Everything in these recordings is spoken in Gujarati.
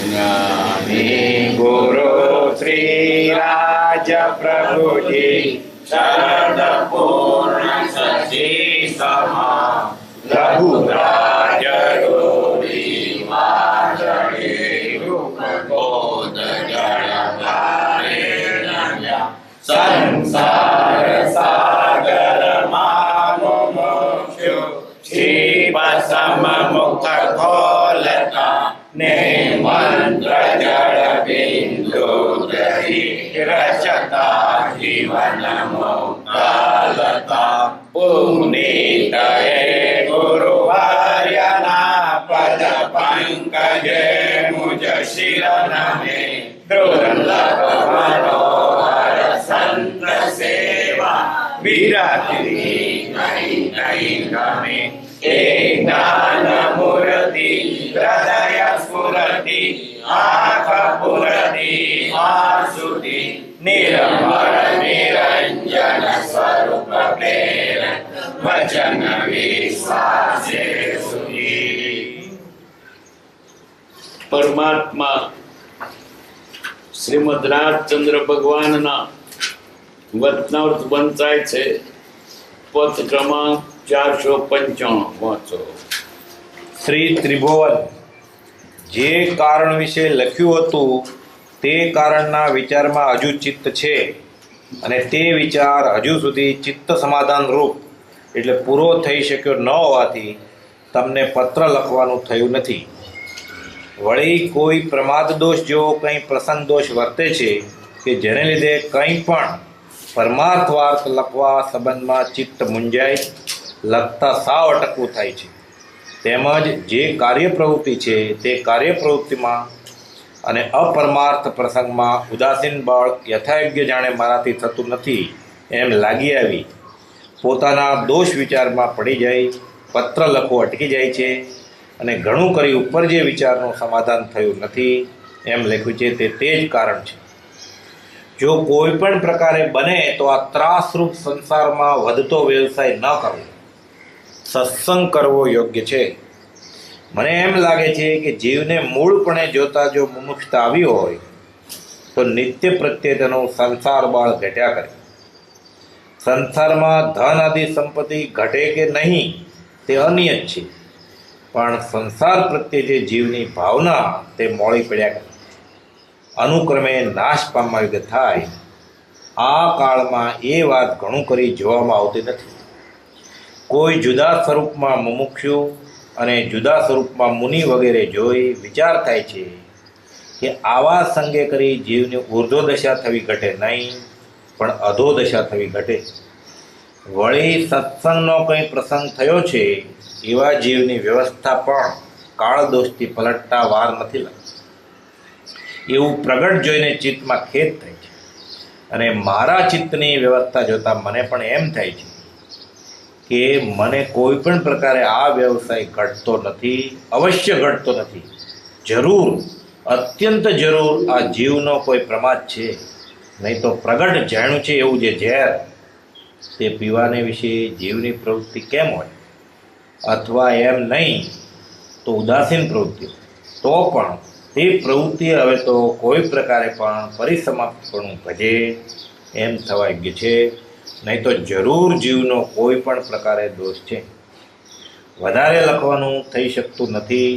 જ્ઞાની ગુરુ શ્રી રાજ પ્રભુજી શરદ પૂર્ણ શશી સમા રઘુરાજ રૂડી વાજળી રૂપ બોધ જળ ધારે નમ્યા સંસાર સાગર મામો મોક્ષો શિવ સમ મુખ ખોલતા ને મંત્ર જળ બિંદુ દહી રચતા જીવન મુક્તા પુનીત હે ગુરુ આર્યના પદ પંકજે મુજ શિર નમે દુર્લભ મનોહર સંત સેવા વિરતી નહીં નહીં ગમે એ જ્ઞાન મૂર્તિ હૃદય સ્ફુરતિ આંખ પુરતિ આસુતિ નિર્મળ નિરંજન સ્વરૂપ પ્રેરક વચન વિશ્વાસે સુધીરી. પરમાત્મા શ્રીમદ રાજચંદ્ર ભગવાનના વચનાર્થ વંચાય છે. પદ ક્રમાંક 495 વાંચો. શ્રી ત્રિભુવન, જે કારણ વિશે લખ્યું હતું તે કારણના વિચારમાં હજુ ચિત્ત છે અને તે વિચાર હજુ સુધી ચિત્ત સમાધાન રૂપ એટલે પૂરો થઈ શક્યો ન હોવાથી તમને પત્ર લખવાનું થયું નથી. વળી કોઈ પ્રમાદ દોષ જેવો કંઈ પ્રસંગ દોષ વર્તે છે કે જેને લીધે કંઈ પણ પરમાર્થવાર્થ લખવા સંબંધમાં ચિત્ત મૂંઝાય, લખતા સાવ અટકવું થાય છે. તેમજ જે કાર્ય પ્રવૃત્તિ છે તે કાર્ય પ્રવૃત્તિમાં અને અપરમાર્થ પ્રસંગમાં ઉદાસીન બળ યથાયોગ્ય જાણે મારાથી થતું નથી એમ લાગી આવી પોતાના દોષ વિચારમાં પડી જાય, પત્ર લખવો અટકી જાય છે અને ઘણું કરી ઉપર જે વિચારનું સમાધાન થયું નથી એમ લખ્યું છે તે જ કારણ છે. જો કોઈ પણ પ્રકારે બને તો આ ત્રાસરૂપ સંસારમાં વધતો વ્યવસાય ન કરવો, સત્સંગ કરવો યોગ્ય છે. મને એમ લાગે છે કે જીવને મૂળપણે જોતા જો મુમુક્ષતા આવી હોય તો નિત્ય પ્રત્યે તેનું સંસાર બાળ ઘટ્યા કરે. સંસારમાં ધન આદિ સંપત્તિ ઘટે કે નહીં તે અનિયત છે, પણ સંસાર પ્રત્યે જે જીવની ભાવના તે મોડી પડ્યા કરે, અનુક્રમે નાશ પામવા યોગ્ય થાય. આ કાળમાં એ વાત ઘણું કરી જોવામાં આવતી નથી. કોઈ જુદા સ્વરૂપમાં મુમુક્ષુ અને જુદા સ્વરૂપમાં મુનિ વગેરે જોઈ વિચાર થાય છે કે આવા સંગે કરી જીવની ઉર્ધ્વદશા થવી ઘટે નહીં, પણ અધોદશા થવી ઘટે. વળી સત્સંગનો કંઈ પ્રસંગ થયો છે એવા જીવની વ્યવસ્થા પણ કાળદોષથી પલટતા વાર નથી લાગતી. એવું પ્રગટ જોઈને ચિત્તમાં ખેદ થાય છે અને મારા ચિત્તની વ્યવસ્થા જોતાં મને પણ એમ થાય છે કે મને કોઈ પણ પ્રકારે આ વ્યવસાય ઘટતો નથી, અવશ્ય ઘટતો નથી. જરૂર, અત્યંત જરૂર આ જીવનો કોઈ પ્રમાદ છે, નહીં તો પ્રગટ જાણ્યું છે એવું જે ઝેર તે પીવાને વિશે જીવની પ્રવૃત્તિ કેમ હોય? અથવા એમ નહીં તો ઉદાસીન પ્રવૃત્તિઓ, તો પણ તે પ્રવૃત્તિ હવે તો કોઈ પ્રકારે પણ પરિસમાપ્તપણું ભજે એમ થવા યોગ્ય છે, નહીં તો જરૂર જીવનો કોઈ પણ પ્રકારે દોષ છે. વધારે લખવાનું થઈ શકતું નથી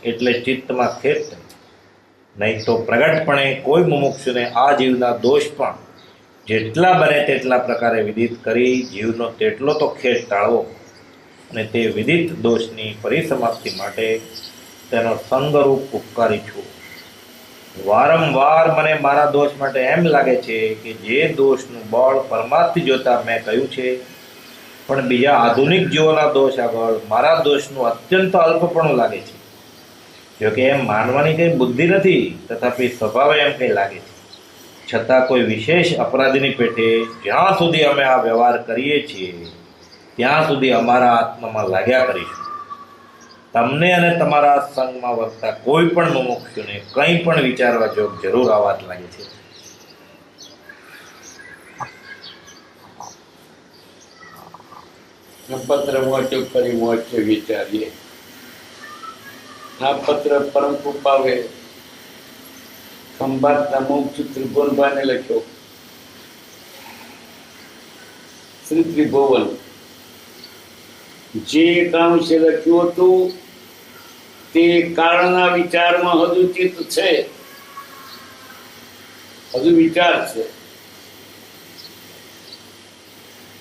એટલે ચિત્તમાં ખેદ થાય, નહીં તો પ્રગટપણે કોઈ મુમુક્ષુને આ જીવના દોષ પણ જેટલા બને તેટલા પ્રકારે વિદિત કરી જીવનો તેટલો તો ખેદ ટાળવો અને તે વિદિત દોષની પરિસમાપ્તિ માટે તેનો સંગરૂપ ઉપકારી છું. વારંવાર મને મારા દોષ માટે એમ લાગે છે કે જે દોષનું બળ પરમાર્થી જોતા મેં કહ્યું છે, પણ બીજા આધુનિક જીવોના દોષ આગળ મારા દોષનું અત્યંત અલ્પપણું લાગે છે. જોકે એમ માનવાની કંઈ બુદ્ધિ નથી, તથાપી સ્વભાવે એમ કંઈ લાગે છે. છતાં કોઈ વિશેષ અપરાધીની પેટે જ્યાં સુધી અમે આ વ્યવહાર કરીએ છીએ ત્યાં સુધી અમારા આત્મામાં લાગ્યા કરીશું. તમને અને તમારા સંગમાં વર્તતા કોઈ પણ મુમુક્ષુને કંઈ પણ વિચારવા જોગ જરૂર આ વાત લાગે છે. પત્ર મોટું કરી મોટું વિચારીએ. આ પત્ર પરમ કૃપાવે ખંભાતના મુખ ત્રિભુવનભાઈને લખ્યો. શ્રી ત્રિભુવન જે કામ છે લખ્યું હતું તે કાળના વિચારમાં હજુ ચિત્ત છે, હજુ વિચાર છે,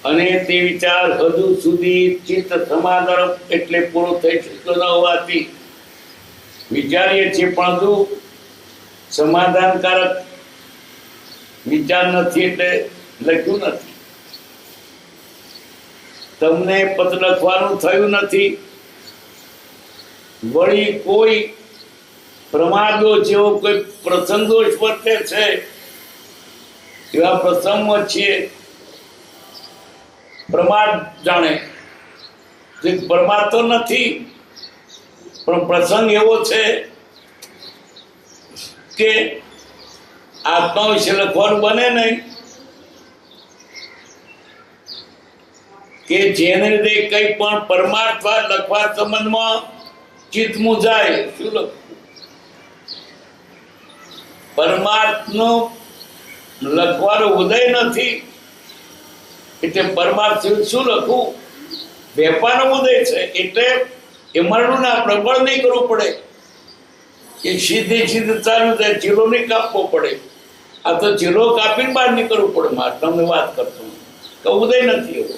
અને તે વિચાર હજુ સુધી ચિત્ત સમાધાન એટલે પૂરો થઈ શક્યો ન હોવાથી વિચારીએ છીએ, પણ હજુ સમાધાનકારક વિચાર નથી એટલે લખ્યું નથી. તમને પત્ર લખવાનું થયું નથી. વળી કોઈ પ્રમાદો જેવો કોઈ પ્રસંગો વર્તે છે એવા પ્રસંગમાં છીએ. પ્રમાદ જાણે જે પ્રમાદ તો નથી, પણ પ્રસંગ એવો છે કે આત્મા વિશે લખવાનું બને નહીં, કે જેને લીધે કંઈ પણ પરમાર્થ વાત લખવા સંબંધમાં ચિત્ત મૂંઝાય. શું લખવું? પરમાર્થનો લખવાનો ઉદય નથી એટલે પરમાર્થ શું લખવું? વેપારનો ઉદય છે એટલે એ મરણું ના પ્રબળ નહીં કરવું પડે, એ સીધે ચાલુ થાય, ચીલો નહીં કાપવો પડે. આ તો ચીલો કાપીને બહાર નીકળવું પડે. મારે તમને વાત કરતો કે ઉદય નથી એવો.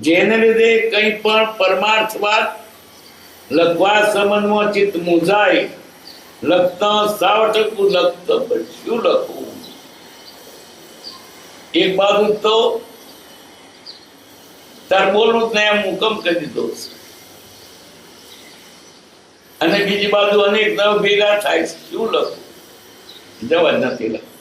જેને લીધે કંઈ પણ પરમાર્થ વાત લખવા સંબંધમાં ચિત્ત મૂંઝાય. લખતા સાવ ટકવું લખતા શું લખવું? એક બાજુ તો તાર બોલવું જ નહીં એમ હુકમ કરી દીધો છે, અને બીજી બાજુ અનેક નવ ભેગા થાય છે. શું લખવું? જવા જ નથી લખવું.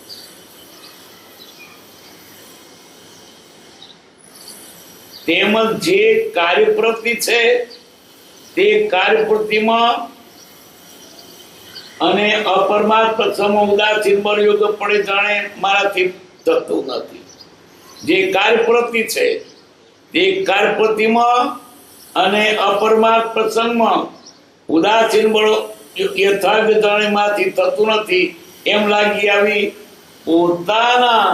તેમજ જે કાર્યપ્રવૃત્તિ છે તે કાર્યપ્રવૃત્તિમાં અને અપરમાર્થ પ્રસંગમાં ઉદાસીન યોગ પડે જાણે મારાથી થતું નથી. જે કાર્યપ્રવૃત્તિ છે તે કાર્યપ્રવૃત્તિમાં અને અપરમાર્થ પ્રસંગમાં ઉદાસીન યથાર્થ જાણે મારાથી થતું નથી એમ લાગી આવી પોતાના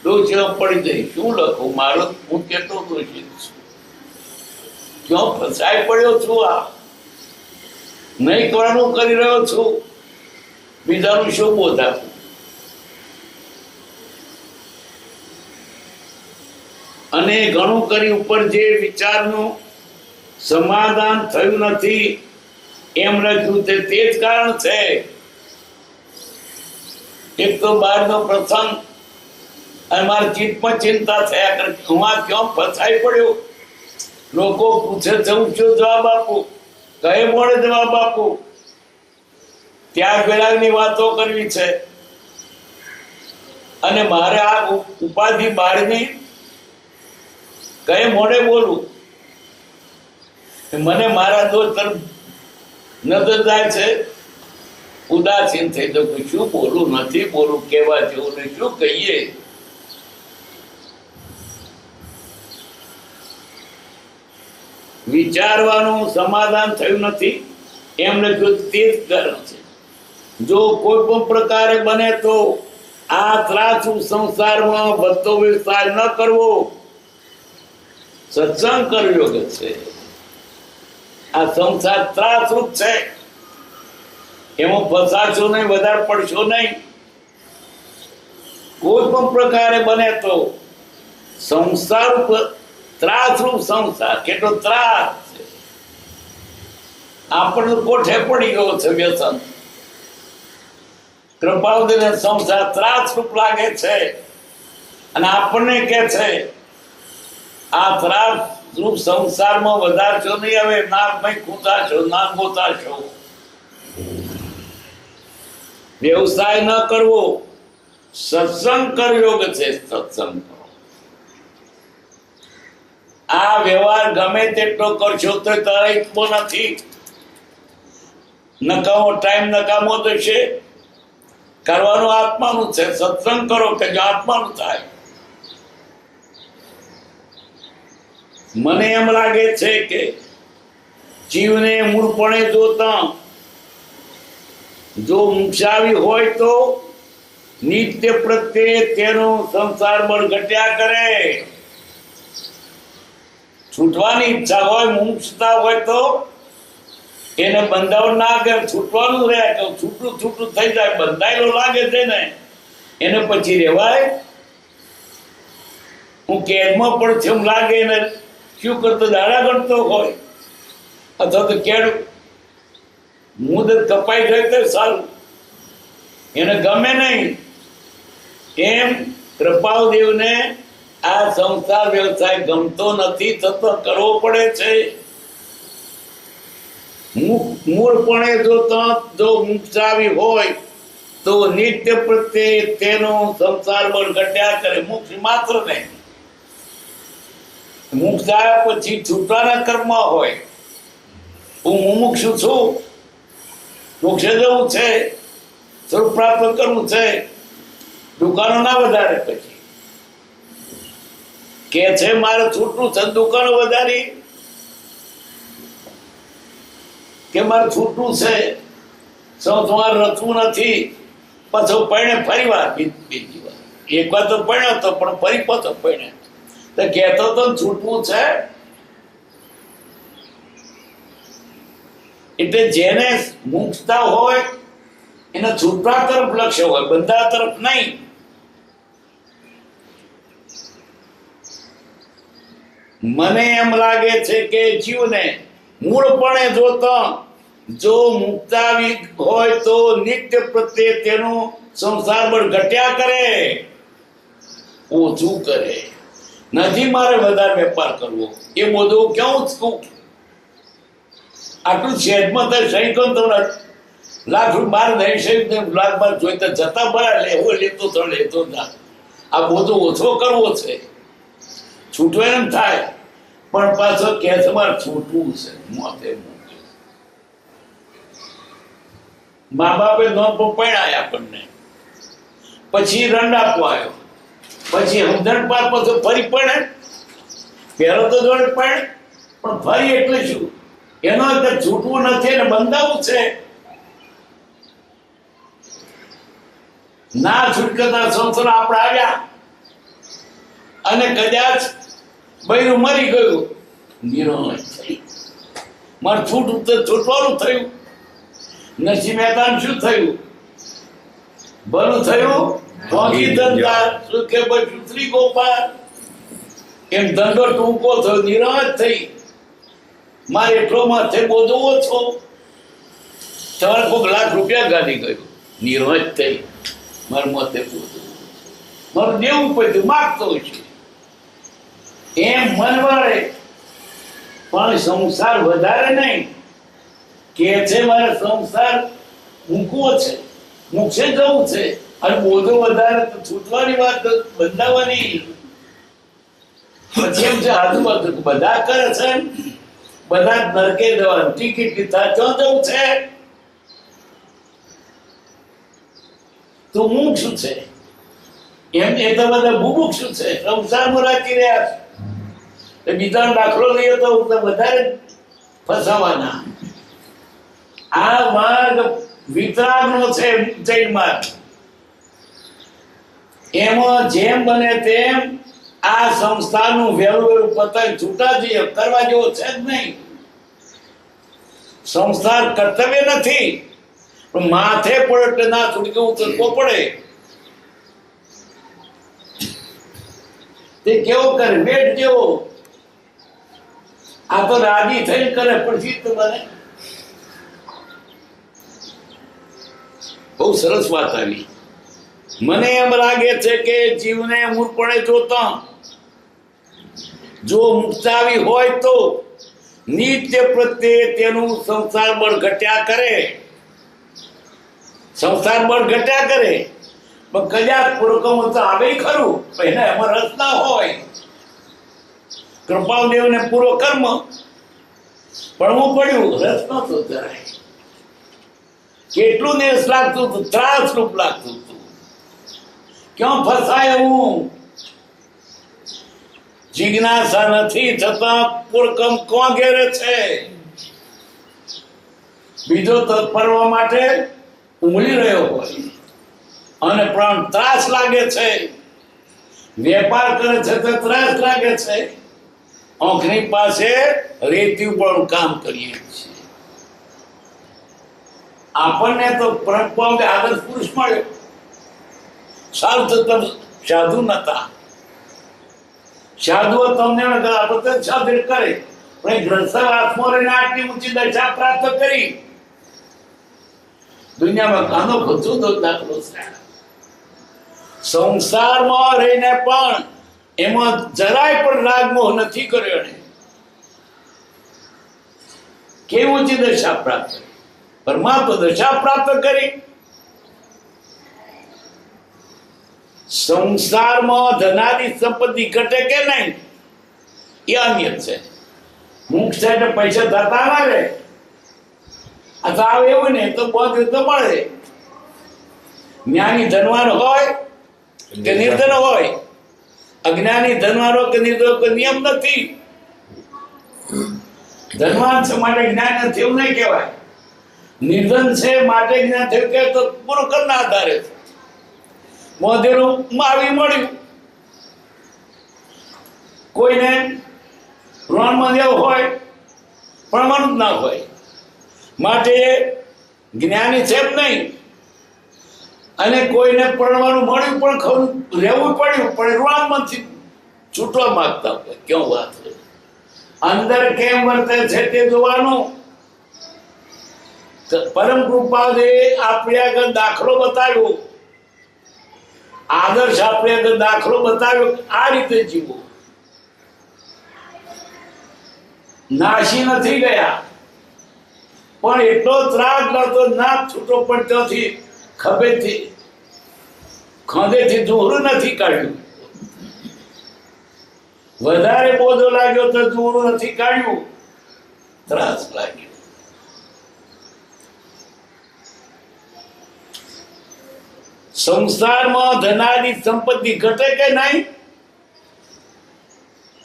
દોષમાં પડી જાય. શું લખું? મારો હું કેટલો દોષિત છું, ક્યાં ફસાઈ પડ્યો છું, આ નહીં કરવાનું કરી રહ્યો છું, બીજાનું શું બોધ આપું? અને ઘણું કરી ઉપર જે વિચારનું સમાધાન થયું નથી એમ લખ્યું તે જ કારણ છે. એક તો બહારનો પ્રસંગ અને મારી ચિત્તમાં ચિંતા થયા કરે, હું આ ક્યાં ફસાઈ પડ્યો. લોકો પૂછે છે, હું શું જવાબ આપું? કઈ મોડે જવાબ આપું? ત્યાગ વિરાગની વાતો કરવી છે અને મારે આ ઉપાધિ બહારની કઈ મોડે બોલું? મને મારા દોષ તરફ નજર જાય છે, ઉદાસીન થઈ જાઉં. શું બોલું? નથી બોલું, કેવા જેવું ને શું કહીએ? વિચારવાનું સમાધાન થયું નથી એમ લખ્યું તે જ કારણ છે. જો કોઈ પણ પ્રકારે બને તો આ ત્રાસુ સંસારમાં વધતો વ્યવસાય ન કરવો, સત્સંગ કરવો છે. આ સંસાર ત્રાસરૂપ છે, એમાં ફસાશો નહીં, વધારે પડશો નહીં. કોઈ પણ પ્રકારે બને તો સંસાર ત્રાસરૂપ સંસાર કેટલો ત્રાસ છે. આપણને કોઠે પડી ગયો છે વ્યસન. કૃપાવતીને સંસાર ત્રાસરૂપ લાગે છે અને આપણને કે છે આ ત્રાસરૂપ સંસારમાં વધારશો નહીં, હવે નાકમાં ખૂંચાશો, નાક ગોતાશો, વ્યવસાય ન કરવો, સત્સંગ કરવો છે. સત્સંગ આ વ્યવહાર ગમે તેટલો કરશો તો તરતમાં નથી. નકામો ટાઈમ નકામો થશે. કરવાનું આત્માનું છે. સત્સંગ કરો કે જો આત્માનું થાય. મને એમ લાગે છે કે જીવને મૂળપણે જોતા જો મુક્ષાવી હોય તો નિત્ય પ્રત્યે તેનું સંસાર બળ ઘટ્યા કરે. છૂટવાની ઈચ્છા હોય, મુમુક્ષતા હોય તો એને બંધાવ ના કરે, છૂટવાનું રહે તો છૂટું છૂટું થઈ જાય. બંધાયેલો લાગે છે ને એને પછી રહેવાય. હું કેદમાં પણ છે એમ લાગે ને શું કરતો દાડા ગણતો હોય અથવા તો કેડ મુદત કપાઈ જાય તો સારું, એને ગમે નહીં. એમ કૃપાળદેવને આ સંસાર વ્યવસાય ગમતો નથી, થતો કરવો પડે છે. મૂળપણે જો મુક્ષાવી હોય તો નિત્ય પ્રત્યે તેનો સંસાર બળ ઘટ્યા કરે. મોક્ષ માત્ર નહીં, મોક્ષ આવ્યા પછી છૂટવાના કર્મ હોય. હું મુમુક્ષુ છું, મોક્ષે જવું છે, સ્વરૂપ પ્રાપ્ત કરવું છે, દુકાનો ના વધારે. પછી કે છે મારે છૂટવું છે, દુકાનો વધારી કે મારે છૂટવું છે, સંસાર રચવું નથી. પાછો પરણે ફરી વાર બીજી વાર, એક વાર તો પરણ્યો તો પણ ફરી પાછો પરણે તો કહેતો તો છૂટવું છે. એટલે જેને મુક્તતા હોય એને છૂટવા તરફ લક્ષ્ય હોય, બંધા તરફ નહીં. મને એમ લાગે છે કે જીવને મૂળપણે જો મુક્તાવી હોય તો નિત્ય પ્રત્યે તેનું સંસાર બળ ઘટ્યા કરે, ઓછું કરે. નથી મારે વધારે વેપાર કરવો, એ બધું કેવું છું. આટલું શેડમાં તો સહી તો લાખ રૂપિયા નહીં સહી લાખ બાર જોઈતા જતા બરાબર લેવો લેતો તો લેતો ના. આ બધું ઓછો કરવો છે, છૂટવો એમ થાય પણ પાછો કે તમારે છૂટવું છે. મોતે મા બાપે નો પરણાયા આપણને, પછી રંડ આપવા આવ્યો, પછી સમજણ પાર પછી ફરી પડે. પહેલો તો જોડે પડે પણ ફરી એટલે શું, એનો એટલે છૂટવું નથી ને બંધાવું છે. ના છૂટકતા સંસાર આપણે આવ્યા અને કદાચ બૈરું મરી ગયું, નિર્ણય થઈ મારે છૂટવાનું થયું. નરસિંહ મહેતા શું થયું? ભલું થયું ભોગી ધંધા સુખે બચ્યું શ્રી ગોપાલ. એમ ધંધો ટૂંકો થયો, નિરાશ થઈ. મારે એટલો માથે બોધો ઓછો, તમારે કોઈક લાખ રૂપિયા ગાડી ગયું, નિરાશ થઈ. મારે માથે બોધો મારું દેવું પડ્યું, માગતો છે. એમ મન વળે પણ સંસાર વધારે નહીં. કે છે મારે સંસાર મૂકવો છે, મોક્ષે જવું છે, અને બોધો વધારે તો છૂટવાની વાત, બંધાવાની. પછી એમ છે આજુબાજુ બધા કરે છે, બધા નરકે જવાનું, ટિકિટ લીધા ક્યાં જવું છે, તો મુક્ષ છે. એમ એ તો બધા બુભુક્ષ છે, સંસારમાં રાખી રહ્યા છે. બીજાનો દાખલો લઈએ તો વધારે ફસાવાના. આ માર્ગ વિતરાગનો છે, જૈન માર્ગ. એમાં જેમ બને તેમ આ સંસ્થાનું વહેલું વહેલું પતન છૂટા જઈએ કરવા જેવો છે જ નહીં. સંસાર કર્તવ્ય નથી, પણ માથે પડે એટલે ના છૂટકે ઉતરવો પડે. તે કેવો કરે વેટ જેવો, આ તો રાજી થઈ કરે પછી તો બને. બહુ સરસ વાત આવી. મને એમ લાગે છે કે જીવને મૂળપણે જોતા જો મુક્તાવી હોય તો નિત્ય પ્રત્યે તેનું સંસાર બળ ઘટ્યા કરે. સંસાર બળ ઘટ્યા કરે પણ કદાચ પૂર્વકમ તો આવે ખરું, એને એમાં રસ ના હોય. કૃપાળદેવને પૂર્વ કર્મ ભણવું પડ્યું, રસ નતો જરાય. કેટલું નિરસ લાગતું હતું, ત્રાસ રૂપ લાગતું હતું. ક્યાં ફસાય હું? જિજ્ઞાસા નથી છતાં પૂર્વકમ કોણ ઘેરે છે? બીજો તત્પરવા માટે ઉમળી રહ્યો હોય અને પણ ત્રાસ લાગે છે, વેપાર કરે છે તો ત્રાસ લાગે છે, આંખની પાસે રેતી ઉપર કામ કરીએ છીએ. આપણને તો પરમ આદર્શ પુરુષ મળ્યો, સારું તો તમે સાધુ નતા. સાધુઓ તમને આપણે સાધુ કરે, પણ ગ્રંથર હાથમાં રહીને આટલી ઊંચી દશા પ્રાપ્ત કરી. દુનિયામાં કાનો બધો દાખલો છે. સંસારમાં રહીને પણ એમાં જરાય પણ રાગ મોહ નથી કર્યો એને. કેવી ઊંચી દશા પ્રાપ્ત કરી, પરમાત્મા દશા પ્રાપ્ત કરી. સંસારમાં ધનાદિ સંપત્તિ ઘટે કે નહીં એ અન્ય છે. મુખ છે એટલે પૈસા થતા ના રહે. આ તો આવે એવું ને તો બોધ તો મળે. જ્ઞાની ધનવાન હોય કે નિર્ધન હોય, અજ્ઞાની ધનવાન હોય કે નિર્ધન કોઈ નિયમ નથી. ધનવાન છે માટે જ્ઞાન નથી એવું નહીં કહેવાય. નિર્ધન છે માટે જ્ઞાન થયું કે તો પૂરું કરના આધારે છે. મોઢેરું આવી મળ્યું. કોઈને ઋણમાં દેવું હોય પણ મન ના હોય માટે જ્ઞાની છે જ નહીં. અને કોઈને પરણવાનું મળ્યું પણ ખરું રહેવું પડ્યું પણ ઋણમાંથી છૂટવા માંગતા હોય. કેવું વાત છે, અંદર કેમ વર્તે છે તે જોવાનું. પરમ કૃપાએ આપણે આગળ દાખલો બતાવ્યો, આદર્શ આપણે આગળ દાખલો બતાવ્યો. આ રીતે જીવો. નાસી નથી ગયા પણ એટલો ત્રાસ કરતો ના છૂટો પણ ત્યાંથી ખભેથી ખંધેથી દૂરું નથી કાઢ્યું. વધારે બોધો લાગ્યો તો દૂરું નથી કાઢ્યું, ત્રાસ લાગ્યો. સંસારમાં ધનાદિ સંપત્તિ ઘટે કે નહીં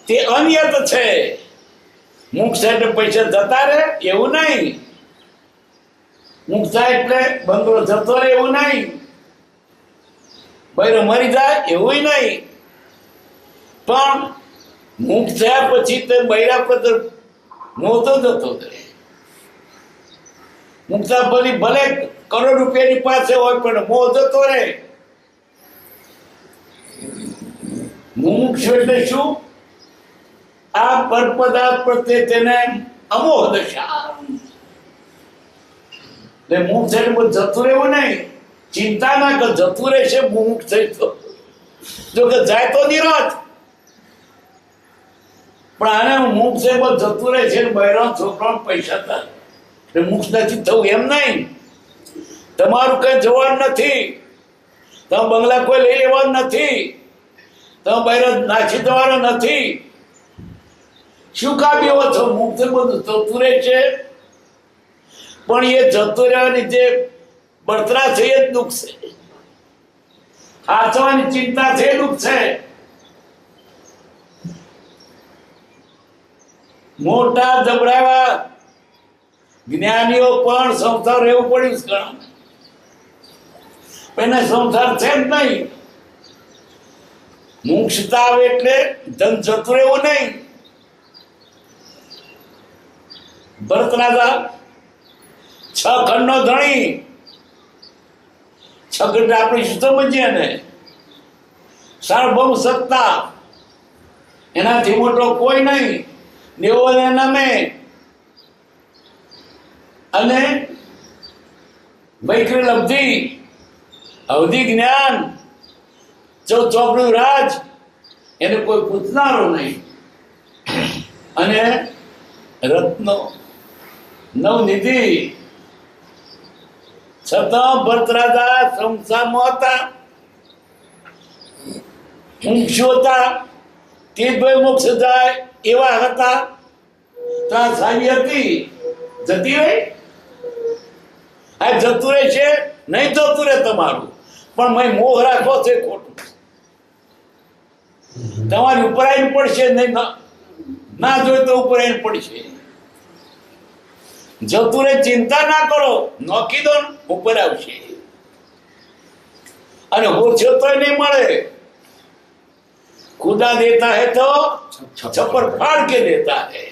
તે અનિયત છે. મુખ એટલે પૈસા જતા રહે એવું નહીં. મુખ એટલે બંગલો જતો રહે એવું નહીં. બૈરો મરી જાય એવું નહીં. પણ મુખ થયા પછી તે બૈરા પર નહોતો જતો રહે. મુક્તા ભલે કરોડ રૂપિયાની પાસે હોય પણ મોહ જતો રહે. મુમુક્ષુ એટલે શું? આ પરપદાર્થ પ્રત્યે તેને અમોહ દશા. એટલે મુક્ત એટલે બધું જતું રહેવું નહીં. ચિંતા ના કર, જતું રહેશે મુક્ત થઈ તો. જો કે જાય તો નિરાશ, પણ આને મુક્ત છે બધું જતું રહે છે. બહેરા છોકરાઓ પૈસા થાય એટલે મુક્ત નથી થવું એમ નહીં. તમારું કઈ જવાનું નથી. તમે બંગલા કોઈ લઈ લેવાનું નથી. તમે બહેરા નાખી દેવાનો નથી. શું કામ એવો છો? મુક્ત બધું જતું રહે છે પણ એ જતું રહેવાની જે બળતરા છે એ જ દુઃખ છે. હાચવાની ચિંતા છે એ દુઃખ છે. મોટા જબડાવા જ્ઞાનીઓ પણ સંસાર રહેવું પડ્યું ઘણા. એને સંસાર છે જ નહીં. મુક્ષતા આવે એટલે ધન જતું રહેવું નહીં. ભરત રાજા 6 ખંડનો ધણી. 6 ખંડ આપણે શું સમજીએ ને? સાર્વભૌમ સત્તા, એનાથી મોટો કોઈ નહીં. દેવોને નામે અને વૈકરી લબ્ધિ, અવધિ જ્ઞાન, ચોપડું રાજ, એને કોઈ પૂછનારો નહીં. અને રત્નો નવનિધિ. છતાં ભરત રાજા સંસારમાં હતા, મુક્ષુ હતા. તીર્થભાઈ મોક્ષ જાય એવા હતા. ત્યાં સાવી હતી, જતી રહી. આ જતું રહે છે નહીં, જતું રહે તમારું, પણ મેં મોહ રાખવો છે ખોટું. તમારી ઉપર આવીને પડશે નહીં, ના જોઈએ તો ઉપર આવીને પડશે. જતું રહે, ચિંતા ના કરો, નોખી દો ઉપર આવશે. અને ઓછો તો નહીં મળે. ખુદા દેતા હે તો છપ્પર ફાડ કે દેતા હે,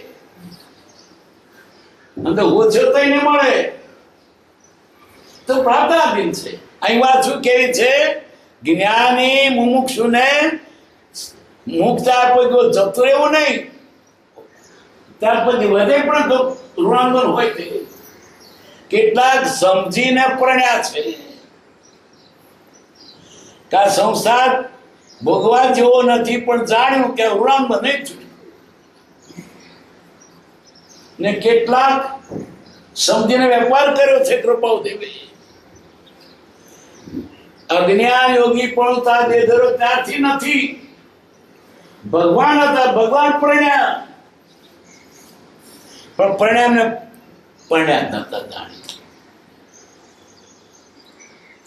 અને ઓછો તો નહીં મળે તો પ્રાર્થનાધીન છે. અહીં વાત શું કેવી છે? જ્ઞાની મુમુક્ષુને મુક્ત આપે જતું રહેવું નહીં, ત્યાર પછી વધે પણ ઋણાંગન હોય છે. કેટલાક સમજીને પરણ્યા છે કે આ સંસાર ભોગવા જેવો નથી, પણ જાણ્યું કે ઋણાંગન નહીં છૂટ્યું. ને કેટલાક સમજીને વેપાર કર્યો છે કૃપાઓ દેવી. અજ્ઞાન યોગી પણ દેધરો ત્યારથી નથી, ભગવાન હતા, ભગવાન પરણ્યા, પણ પરણ્યા પરણ્યા નતા જાણી.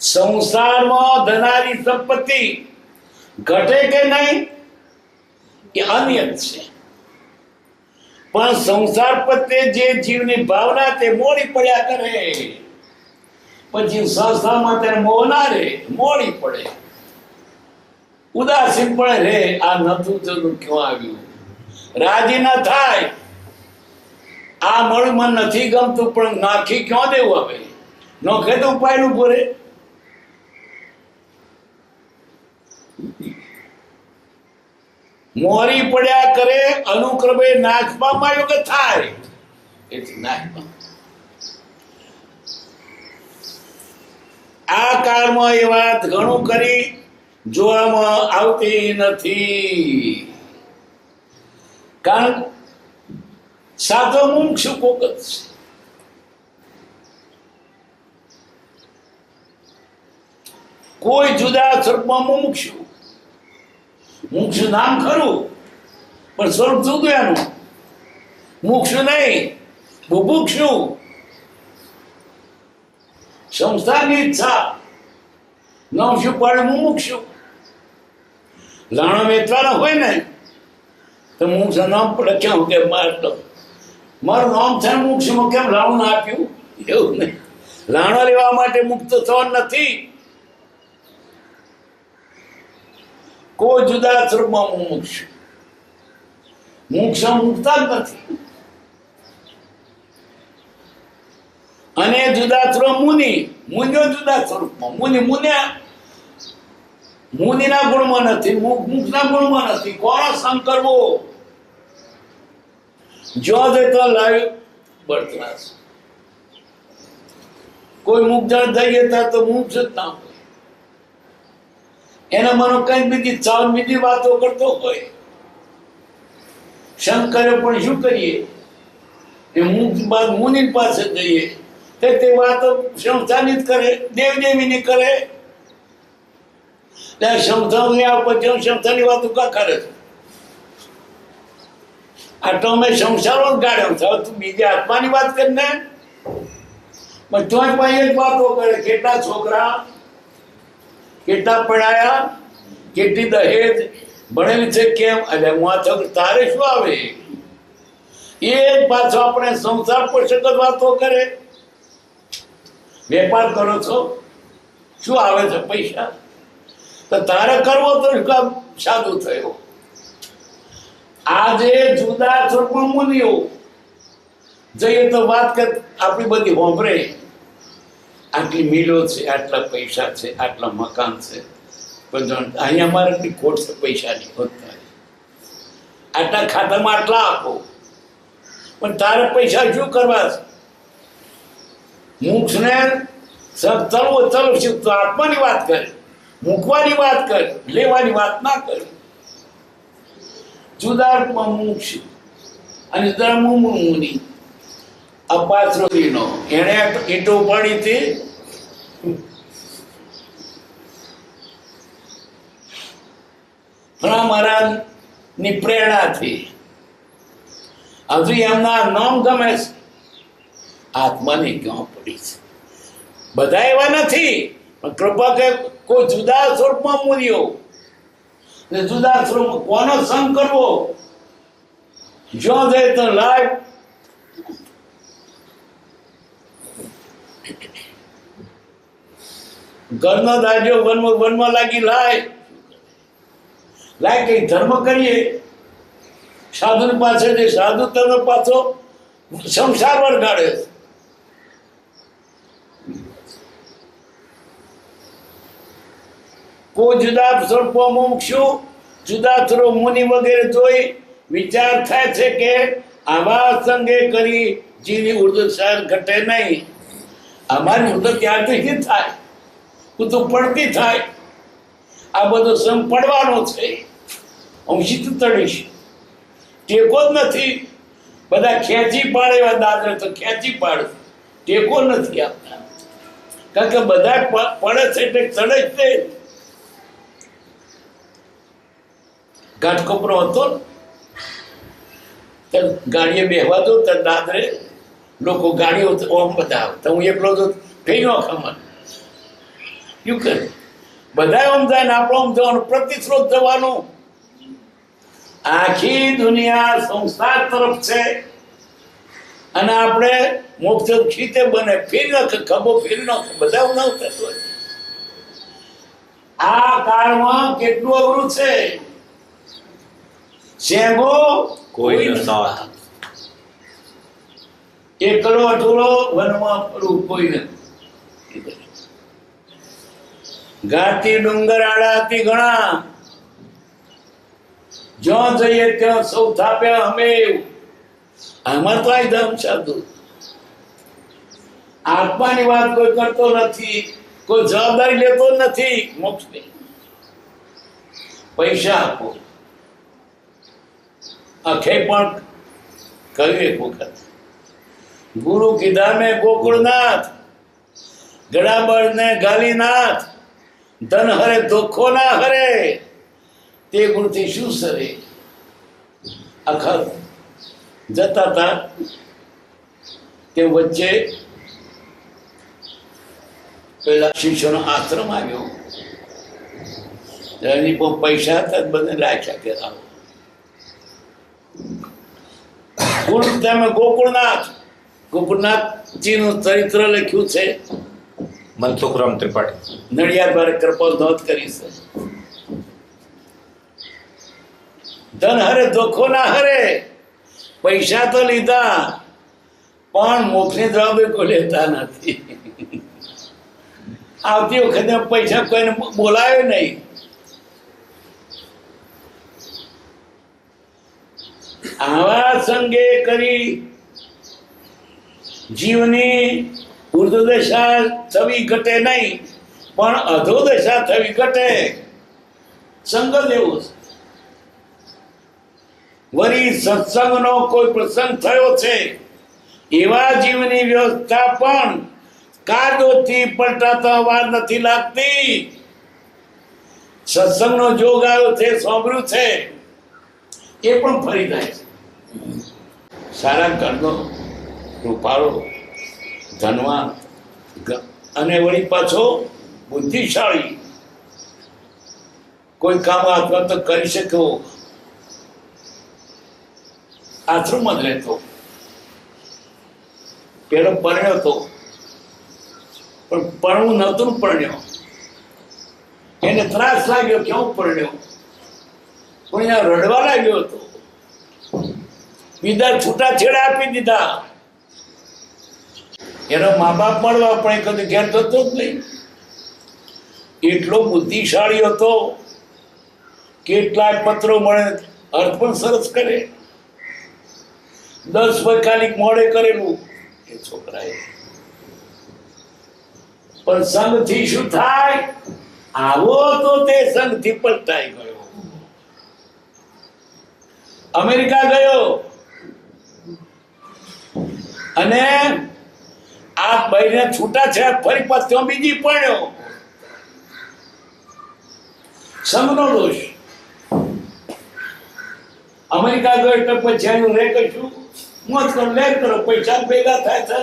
સંસારમાં ધનારી સંપત્તિ ઘટે કે નહીં એ અનિયત છે, પણ સંસાર પ્રત્યે જે જીવની ભાવના તે મોડી પડ્યા કરે, પછી સંસ્થામાં તેને મોહ ના રહે, મોડી પડે, ઉદાસીન પડે રે. આ નતું થતું ક્યાં આવ્યું, રાજી ના થાય. આ મળ્યું મને નથી ગમતું, પણ નાખી ક્યાં દેવું? હવે નોખે તો ઉપાય ઉભો રે. મોરી પડ્યા કરે, અનુક્રમે નાશ પામ્યો કે થાય એથી નાશ પામ. આ કાળમાં એ વાત ઘણું કરી જોવામાં આવતી નથી, કારણ સાધો મુમુક્ષુ કોક જ છે. કોઈ જુદા સ્વરૂપમાં મુમુક્ષુ, મુક્ષુ નામ ખરું પણ સ્વરૂપ જુદું એનું. મુક્ષુ નહીં, બુભુક્ષુ, સંસારની ઈચ્છા. નામ શું પડે? મુમુક્ષુ. લાણો વેચવાના હોય ને તો મુક્ષુ નામ પડે. કેમ કે મારું નામ છે મુક્ષુમાં, કેમ લાણું ના આપ્યું? એવું નહીં. લાણો લેવા માટે મુક્ત થવાનું નથી. કોઈ જુદા સ્વરૂપમાં મુમુક્ષુ, મોક્ષ મુક્તા જ નથી. અને જુદા સ્વરૂપ મુનિ, મુનિઓ જુદા સ્વરૂપમાં. મુનિના ગુણમાં નથી, મુક્તના ગુણમાં નથી. કોનો સંગ કરવો? જો તો લાવી બળતરાશ. કોઈ મુક્ત જણ થઈ ગયા તો મુક્ત જ ના હોય, એના મનો કઈ બીજી ચાલ બીજી વાતો કરતો હોય. શંકરે પણ શું કરીએ? એ મુક્ત બાદ મુનિ પાસે જઈએ તે વાતો સંસ્થાની જ કરે, દેવદેવીની કરે. સંસ્થાની વાતો કા કરે છે? આટલો મેં સંસારો જ ગાળ્યો છે. તું બીજી આત્માની વાત કરીને બધું જ વાતો કરે. કેટલા છોકરા, કેટલા પડાયા, કેટલી દહેજ ભણેલી છે, કેમ? એટલે તારે શું આવે? એ પાછો આપણે સંસાર પોષક જ વાતો કરે. વેપાર કરો છો, શું આવે છે? પૈસા. તો તારે કરવો તો સાદું થયો. આજે જુદા સ્વરૂપમાં મુનિઓ જઈએ તો વાત કર, આપણી બધી હોંભરે. આટલી મિલો છે, આટલા પૈસા છે, આટલા મકાન છે, પણ અહીંયા અમારે એટલી ખોટ છે પૈસાની. હોતા આટલા ખાતામાં આટલા આપો, પણ તારે પૈસા શું કરવા છે? મોક્ષને ચલવો શું? તો આત્માની વાત કરે, મૂકવાની વાત કરે, લેવાની વાત ના કરે. જુદાર્થમાં મોક્ષ અને મુનિ અપાત્રોનો એણે ઈંટો ઉપાડી હતી. ઘણા મહારાજની પ્રેરણાથી હજુ એમના નામ ગમે છે. આત્માની ક્યાં પડી છે? બધા એવા નથી, પણ કૃપા કે કોઈ જુદા સ્વરૂપમાં મૂલ્યો ને જુદા સ્વરૂપ કોનો સંગ કરવો? જો જાય તો લાય. ઘરનો દાજો વનમાં લાગી લાય કઈ ધર્મ કરીએ સાધુ પાસે જે સાધુ તમે પાછો સંસાર વળગાડે. કોઈ જુદા સર્પો મુક્ષુ જુદા થરો મુનિ વગેરે જોઈ વિચાર થાય છે કે આવા સંગે કરી જીની ઉર્દુ શહેર ઘટે નહીં. અમારી ઉર્દુ ત્યારથી થાય તો પડતી થાય. આ બધો સમ પડવાનો છે. હું સીધું તળીશ ટેકો જ નથી. બધા ખેંચી પાડે એવા દાદરે તો ખેંચી પાડે ટેકો નથી આપતા કારણ કે બધા પડે છે એટલે ચડે જ તે. ઘાટકોપરો હતો ગાડીએ બેહવા દો તો દાદરે લોકો ગાડીઓ ઓમ બધા આવતા. હું એકલો તો કઈ નો ખબર શું કરે બધા ઓમ જાય ને આપણો ઓમ જવાનું પ્રતિસ્રોત જવાનું. આખી દુનિયા સંસાર તરફ છે અને આપણે મોક્ષ ખીતે બને ફીર ન ખભો ફીર ન બધા ન થતો. આ કાળમાં કેટલું અઘરું છે. શેગો કોઈ નથી. એકલો અધૂરો વનમાં ફરવું કોઈ નથી. ગાતી ડુંગર આડાતી ઘણા જ્યાં જઈએ ત્યાં સૌ થાપ્યા અમે. આમાં તો આ ધર્મ સાધુ આત્માની વાત કોઈ કરતો નથી. કોઈ જવાબદારી લેતો નથી મોક્ષની. પૈસા આપો આખે પણ કહ્યું એક વખત ગુરુ કીધા મેં ગોકુળનાથ ગળાબળ ને ગાલીનાથ ધન હરે ધોખો ના હરે તે ગુણથી શું સરે. આખા જતા હતા તે વચ્ચે પેલા શિષ્યનો આશ્રમ આવ્યો. એની પણ પૈસા હતા બધે રાખ્યા કે આવો ગુરુ તમે ગોકુળનાથજી નું ચરિત્ર લખ્યું છે મનસુખરામ ત્રિપાઠી. નડિયાદ બારે કૃપા નોંધ કરી છે. ધન હરે ધોખો ના હરે. પૈસા તો લીધા પણ મોક્ષની જવાબદારી કોઈ લેતા નથી. આવતી વખતે પૈસા કોઈને બોલાયો નહીં. આવા સંગે કરી જીવની ઉર્ધ્વદશા થવી ઘટે નહીં પણ અધોદશા થવી ઘટે. સંગ જેવો છે. વળી સત્સંગનો કોઈ પ્રસંગ થયો છે એવા જીવની વ્યવસ્થા પણ કાદોથી પલટાતા વાર નથી લાગતી. સત્સંગનો જોગ આવ્યો છે સાંભળ્યું છે એ પણ ફરી જાય છે. સારા ઘરનો રૂપાળો ધનવાન અને વળી પાછો બુદ્ધિશાળી કોઈ કામ અથવા તો કરી શકો આશ્રમ જ રહેતો. પેલો પરણ્યો હતો પણ પરણવું નહોતું પરણ્યો. એને ત્રાસ લાગ્યો કે હું પરણ્યો પણ અહીંયા રડવા લાગ્યો હતો. બીજા છૂટાછેડા આપી દીધા. એનો મા બાપ મળવા પણ કદી ઘેર થતો જ નહીં. એટલો બુદ્ધિશાળી હતો. કેટલાક પત્રો મળે અર્થ પણ સરસ કરે. 10 વૈકાલિક મોડે કરેલું એ છોકરાએ. પણ સંઘથી શું થાય? આવો તો તે સંઘથી પલટાઈ ગયો. અમેરિકા ગયો અને આ બહેને છૂટા છે ફરી પાછો બીજી પડ્યો. સંઘનો દોષ. અમેરિકા ગયો એટલે પછી એનું રે કશું મોજ કરો લે કરો પૈસા ભેગા થાય છે.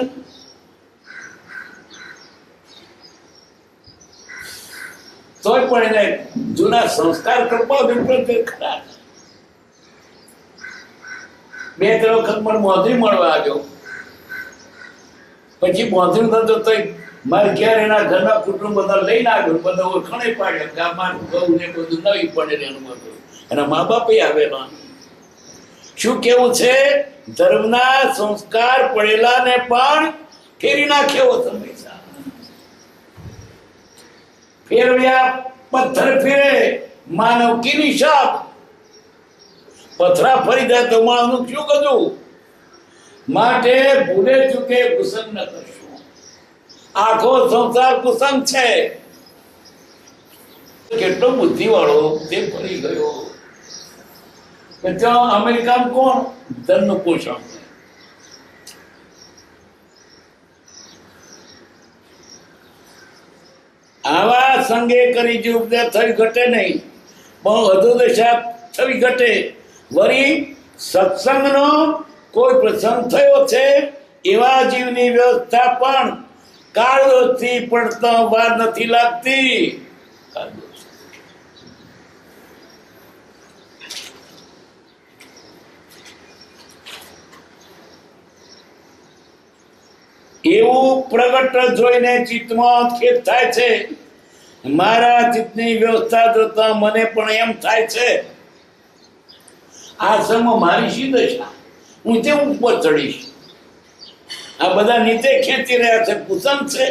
તોય પણ એને જૂના સંસ્કાર કરવા ખરા. 2-3 વખત મને મોજરી મળવા આવ્યો. પછી મોજરી થતો તો મારે ઘેર એના ઘરના કુટુંબ બધા લઈને આવ્યો, બધા ઓળખણે પાડ્યા કે આ મારું ઘઉં ને બધું નવી પડે એનું બધું. એના મા બાપે આવેલા. શું કેવું છે? ધર્મના સંસ્કાર પડેલા ને પણ ફેરી નાખ્યો તમે. ફેરવ્યા પથ્થર ફેરે માનવ કી નિશાબ. પથરા ફરી જાય તો માનવનું શું કદું? માટે ભૂલે ચૂકે કુસંગ ન કરશો. આખો સંસાર કુસંગ છે. કેટલો બુદ્ધિવાળો તે ફરી ગયો કે ત્યાં અમેરિકામાં કોણ ધનનું પોષણ. આવા સંગે કરી જે ઉપદેશ થઈ ઘટે નહીં, પણ વધુ દશા થવી ઘટે. વળી સત્સંગનો કોઈ પ્રસંગ થયો છે એવા જીવની વ્યવસ્થા પણ કાળદોષથી પડતા વાર નથી લાગતી. એવું પ્રગટ જોઈને ચિત્તમાં ખેદ થાય છે. મારા ચિત્તની વ્યવસ્થા જોતા મને પણ એમ થાય છે આ સમય મારી શી દશા, હું તે ઉપર ચડીશ. આ બધા નીચે ખેંચી રહ્યા છે, કુસંગ છે.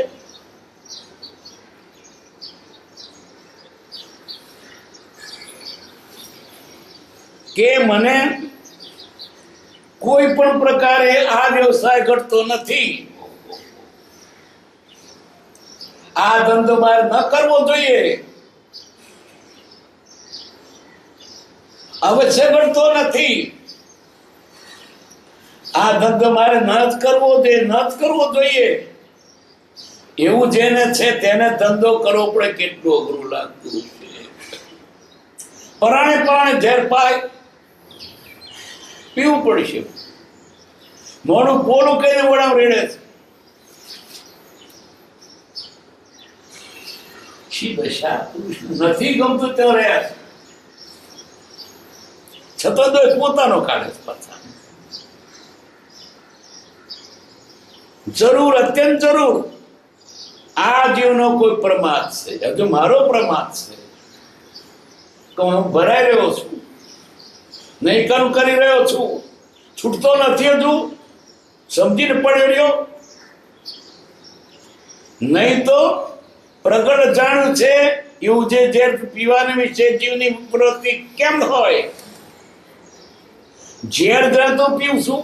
કે મને કોઈ પણ પ્રકારે આ વ્યવસાય ઘટતો નથી, આ ધંધો મારે ન કરવો જોઈએ, અવશ્ય ઘટતો નથી. આ ધંધો મારે ન જ કરવો જોઈએ, ન જ કરવો જોઈએ. એવું જેને છે તેને ધંધો કરવો પડે કેટલું અઘરું લાગતું છે. પરાણે પરાણે ઝેર પાય પીવું પડશે. મોડું પોલું કહીને વડાવ રેડે છે. દશા નથી ગમતું ત્યાં રહ્યા છે, છતાં દોષ પોતાનો કાઢે છે પાછા. જરૂર, અત્યંત જરૂર આ જીવનો કોઈ પ્રમાદ છે. હજુ મારો પ્રમાદ છે કે હું ભરાઈ રહ્યો છું, નહીં કરું કરી રહ્યો છું, છૂટતો નથી હજુ. સમજીને પડ્યો રહ્યો નહીં તો પ્રગટ જાણ્યું છે એવું જે ઝેર પીવાના વિશે જીવની પ્રવૃત્તિ કેમ હોય. ઝેર જાણ તો પીવું છું,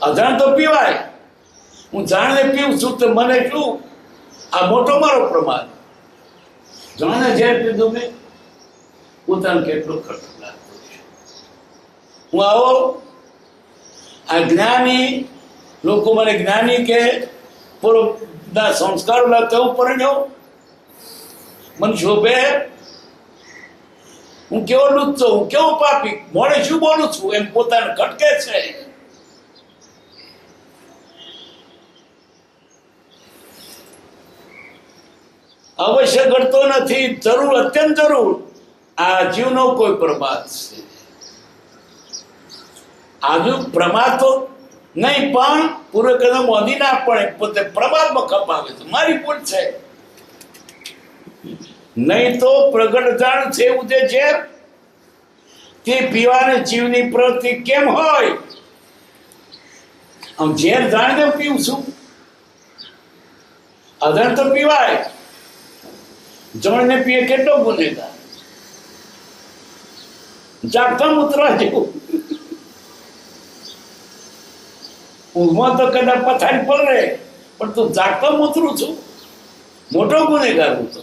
અજાણ તો પીવાય. હું જાણે પીવું છું તો મને શું? આ મોટો મારો પ્રમાદ. જાણે ઝેર પીધું મેં પોતાને કેટલો ખર્ચ લાગતો છે. હું આવો આ જ્ઞાની લોકો મને જ્ઞાની કે પૂરો ના સંસ્કારો લાગતા હું પરણ્યો, મને શોભે. હું કેવો લુચ્ચો, હું કેવો પાપી, મોડે શું બોલું છું એમ પોતાને ખટકે છે. અવશ્ય ઘટતો નથી, જરૂર, અત્યંત જરૂર આ જીવનો કોઈ પ્રમાદ છે. આજુ પ્રમાદ તો નહીં, પણ પૂર્વ કદમ મોદી ના પડે પોતે પ્રમાદમાં ખપાવે છે. મારી ભૂલ છે. નહીં તો પ્રગટ જાણ છે એવું જે ઝેર તે પીવાને જીવની પ્રવૃત્તિ કેમ હોય. આમ ઝેર જાણીને પીવું છું, અજાણ તો પીવાય. જણને પીએ કેટલો ગુનેગાર. જાગતા ઉતરવા જેવું. ઊંઘમાં તો કદાચ પથારી પર રહે, પણ તું જાગતા ઉતરું છું, મોટો ગુનેગાર હું તો.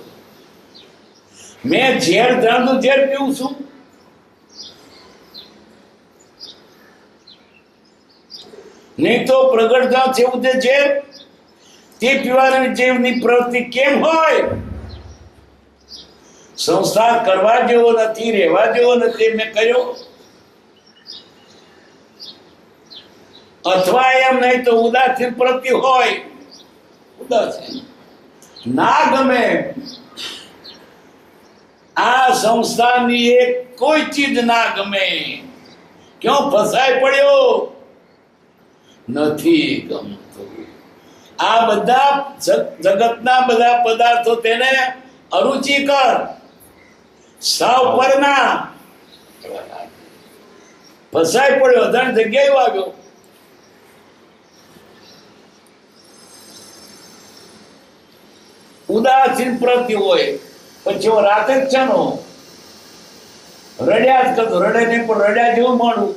મેં ઝેર જાણતું ઝેર પીવું છું. નહીં તો પ્રગટ જાણ છે એવું ઝેર તે પીવાની જીવની પ્રવૃત્તિ કેમ હોય. સંસાર કરવા જેવો નથી, રહેવા જેવો નથી મેં કહ્યો. અથવા એમ નહીં તો ઉદાસીન પ્રતિ હોય. ઉદાસીન ના ગમે આ સંસ્થાની એક કોઈ ચીજ ના ગમે. ક્યાં ફસાઈ પડ્યો? નથી ગમતું. આ બધા જગતના બધા પદાર્થો તેને અરુચિકર, સાવ પરના. ફસાઈ પડ્યો, અધાણ જગ્યાએ વાગ્યો. ઉદાસીન પ્રતિ હોય પછી રાતે જ છે નો રડ્યા જ કરતો, રડે નહીં પણ રડ્યા જેવું મળું.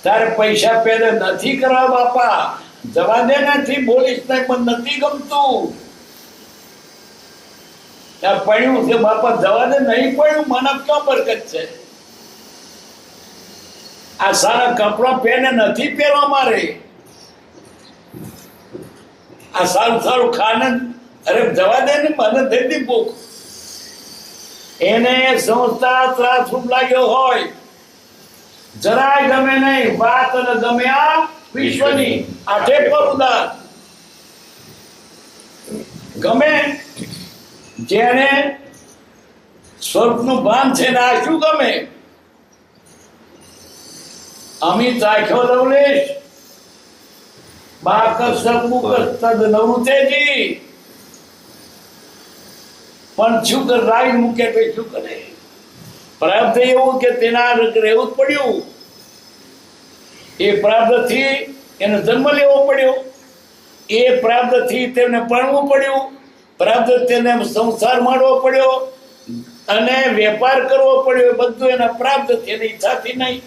તારે પૈસા પેદા નથી કરવા બાપા, જવા દે, નથી બોલીશ નહીં, પણ નથી ગમતું. ત્યાં પડ્યું છે બાપા, જવા દે, નહીં પડ્યું, મને ક્યાં બરકત છે. આ સારા કપડા પહેને નથી પહેરવા મારે, આ સારું સારું ખાને, અરે જવા દે ને, મને થઈ દી ભૂખ. એને સંસ્થા ત્રાસ લાગ્યો હોય, જરાય ગમે નહીં વાત, અને ગમે આ વિશ્વની આઠે પર ઉદાર ગમે. જેને સ્વર્ગનું ભાન છે ને આ શું ગમે. અમિત આખ્યો લવલેશ બાકસ સબમુખ તદ નવૃતેજી, પણ શું કર, રાઈ મૂકે તો શું કરે. પ્રાપ્ત એવું કે તેના રહેવું જ પડ્યું. એ પ્રાપ્ત થી એનો જન્મ લેવો પડ્યો, એ પ્રાપ્ત થી તેમને ભણવું પડ્યું, પ્રાપ્ત તેને સંસાર માંડવો પડ્યો અને વેપાર કરવો પડ્યો. બધું એના પ્રાપ્ત એની ઈચ્છાથી નહીં.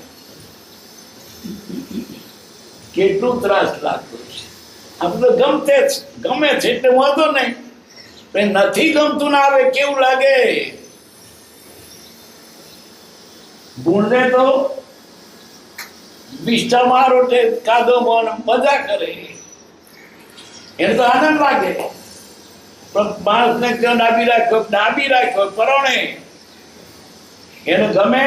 કેટલું ત્રાસ લાગતો છે. આ બધું ગમતે જ ગમે છે એટલે વાંધો નહીં, પણ નથી ગમતું ના આવે કેવું લાગે. ભૂંડને તો બિસ્ટા મારો કાદો મજા કરે, એને તો આનંદ લાગે. પણ માણસને ડાબી રાખ્યો પરણે એને ગમે.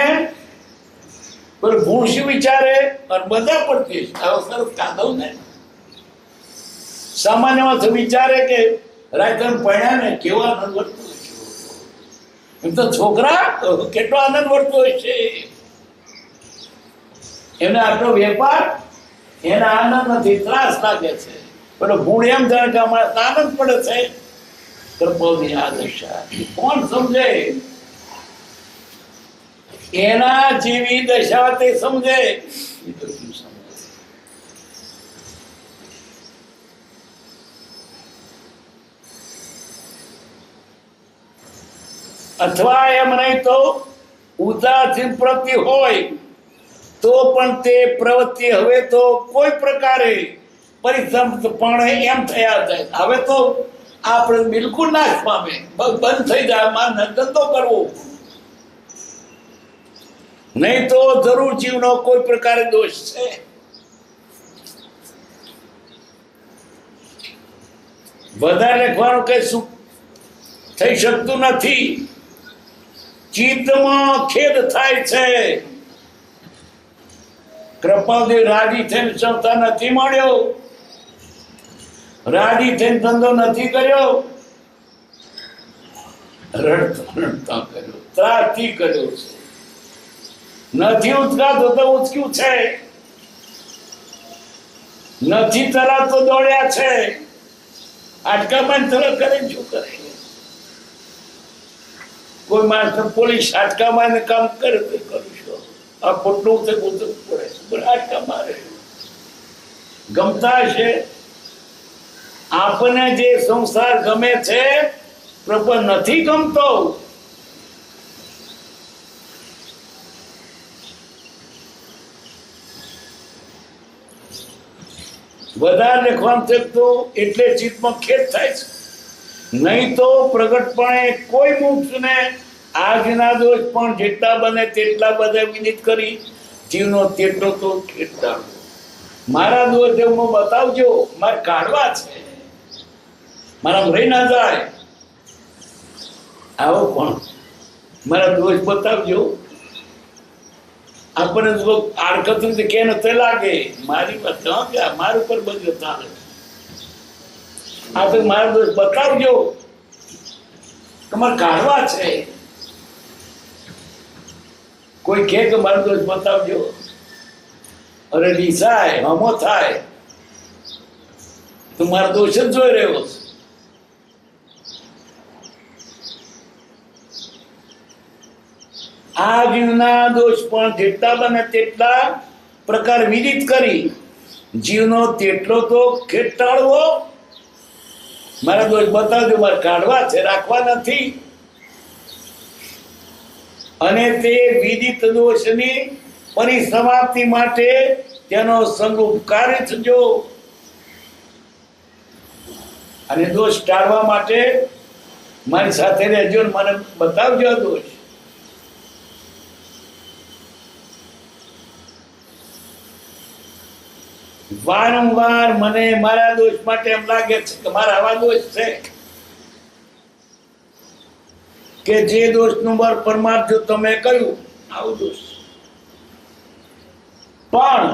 પણ ભૂણ શું વિચારે, અને બધા પડતી આવો સરસ કાદવ ને સામાન્ય માણસ વિચારે કે રાયતન પડ્યા ને કેવો આનંદ વર્તું હોય છે. એમ તો છોકરા કેટલો આનંદ વર્તો હોય છે. એમને આટલો વેપાર એના આનંદ નથી, ત્રાસ લાગે છે. પણ ભૂણ એમ જાણે કે અમારે આનંદ પડે છે. કૃપાની આ દશા કોણ સમજે? એના જેવી દશા તે સમજે. અથવા એમ નહીં તો ઉદાસીન પ્રવૃત્તિ હોય તો પણ તે પ્રવૃત્તિ હવે તો કોઈ પ્રકારે પરિશ્રમ પણ એમ થયા જાય. હવે તો આપણે બિલકુલ નાશ પામે, બંધ થઈ જાય. મારે ધંધો કરવો નહીં તો જરૂર જીવનો કોઈ પ્રકારે દોષ છે. વધારે લખવાનું કઈ શું થઈ શકતું નથી. ચિત્તમાં ખેદ થાય છે. કૃપાદેવ રાજી થઈને સંસ્થા નથી મળ્યો, રાજી થઈને ધંધો નથી કર્યો, રડતા કર્યો, ત્રાસથી કર્યો છે. નથી ઉચકાતો તો ઉચક્યું છે, નથી તરાતો દોડ્યા છે. આટકામાં તરત કરે શું કરે? કોઈ માણસ પોલીસ આટકામાં કામ કરે તો કરું છું. આ પોટલું છે ગોતવું પડે, આટકા મારે. ગમતા છે આપણને જે સંસાર ગમે છે, પ્રભુ નથી ગમતો. વધારે લખવાનું છે તો એટલે ચિત્તમાં ખેદ થાય છે. નહીં તો પ્રગટપણે કોઈ મુક્તને આજના દોષ પણ જેટલા બને તેટલા બધા વિદિત કરી જીવનો તેટલો તો ખેદાડો. મારા દોષ એવું બતાવજો, મારે કાઢવા છે, મારા રહી ના જાય. આવો પણ મારા દોષ બતાવજો. આપણને આડકતું કે તે લાગે મારી વાત મારા ઉપર બધું ચાલે. આ તો મારા દોષ બતાવજો, તમારે કાઢવા છે. કોઈ કહે કે મારો દોષ બતાવજો, અરે રીસાય હમો થાય તો મારો દોષ જ જોઈ રહ્યો છે. આ જીવના દોષ પણ જેટલા બને તેટલા પ્રકાર વિદિત કરી જીવનો તેટલો તો ખેટાડવો. મારા દોષ બતાવજો, મારે કાઢવા છે, રાખવા નથી. અને તે વિદિત દોષની પરિસમાપ્તિ માટે તેનો સંગોપકાર થજો. અને દોષ ટાળવા માટે મારી સાથે રહેજો, મને બતાવજો આ દોષ. વારંવાર મને મારા દોષ માટે એમ લાગે છે કે મારા આવા દોષ છે કે જે દોષનું પરમાર્થ જો તમે કહ્યું આવું દોષ, પણ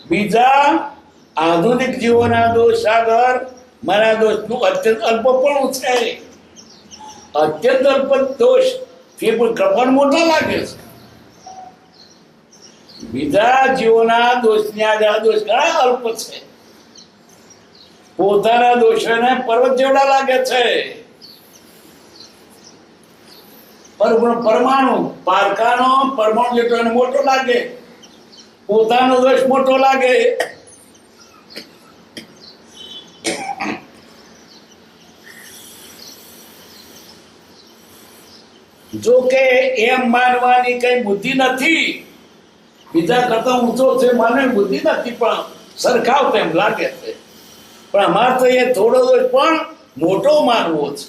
બીજા આધુનિક જીવોના દોષ આગળ મારા દોષનું અત્યંત અલ્પપણું છે. અત્યંત અલ્પ દોષ તે પણ મોટા લાગે છે. બીજા જીવોના દોષની આગળ દોષ ઘણા અલ્પ છે. પોતાના દોષોને પર્વત જેવડા લાગે છે. પરમાણુ પારકાનો પરમાણુ જેટલો એને મોટો લાગે, પોતાનો દોષ મોટો લાગે. જો કે એમ માનવાની કઈ બુદ્ધિ નથી. બીજા કરતા ઊંચો છે માને બુદ્ધિ નથી, પણ સરખાવ તેમ લાગે છે. પણ અમારે તો એ થોડો દોષ પણ મોટો માનવો છે.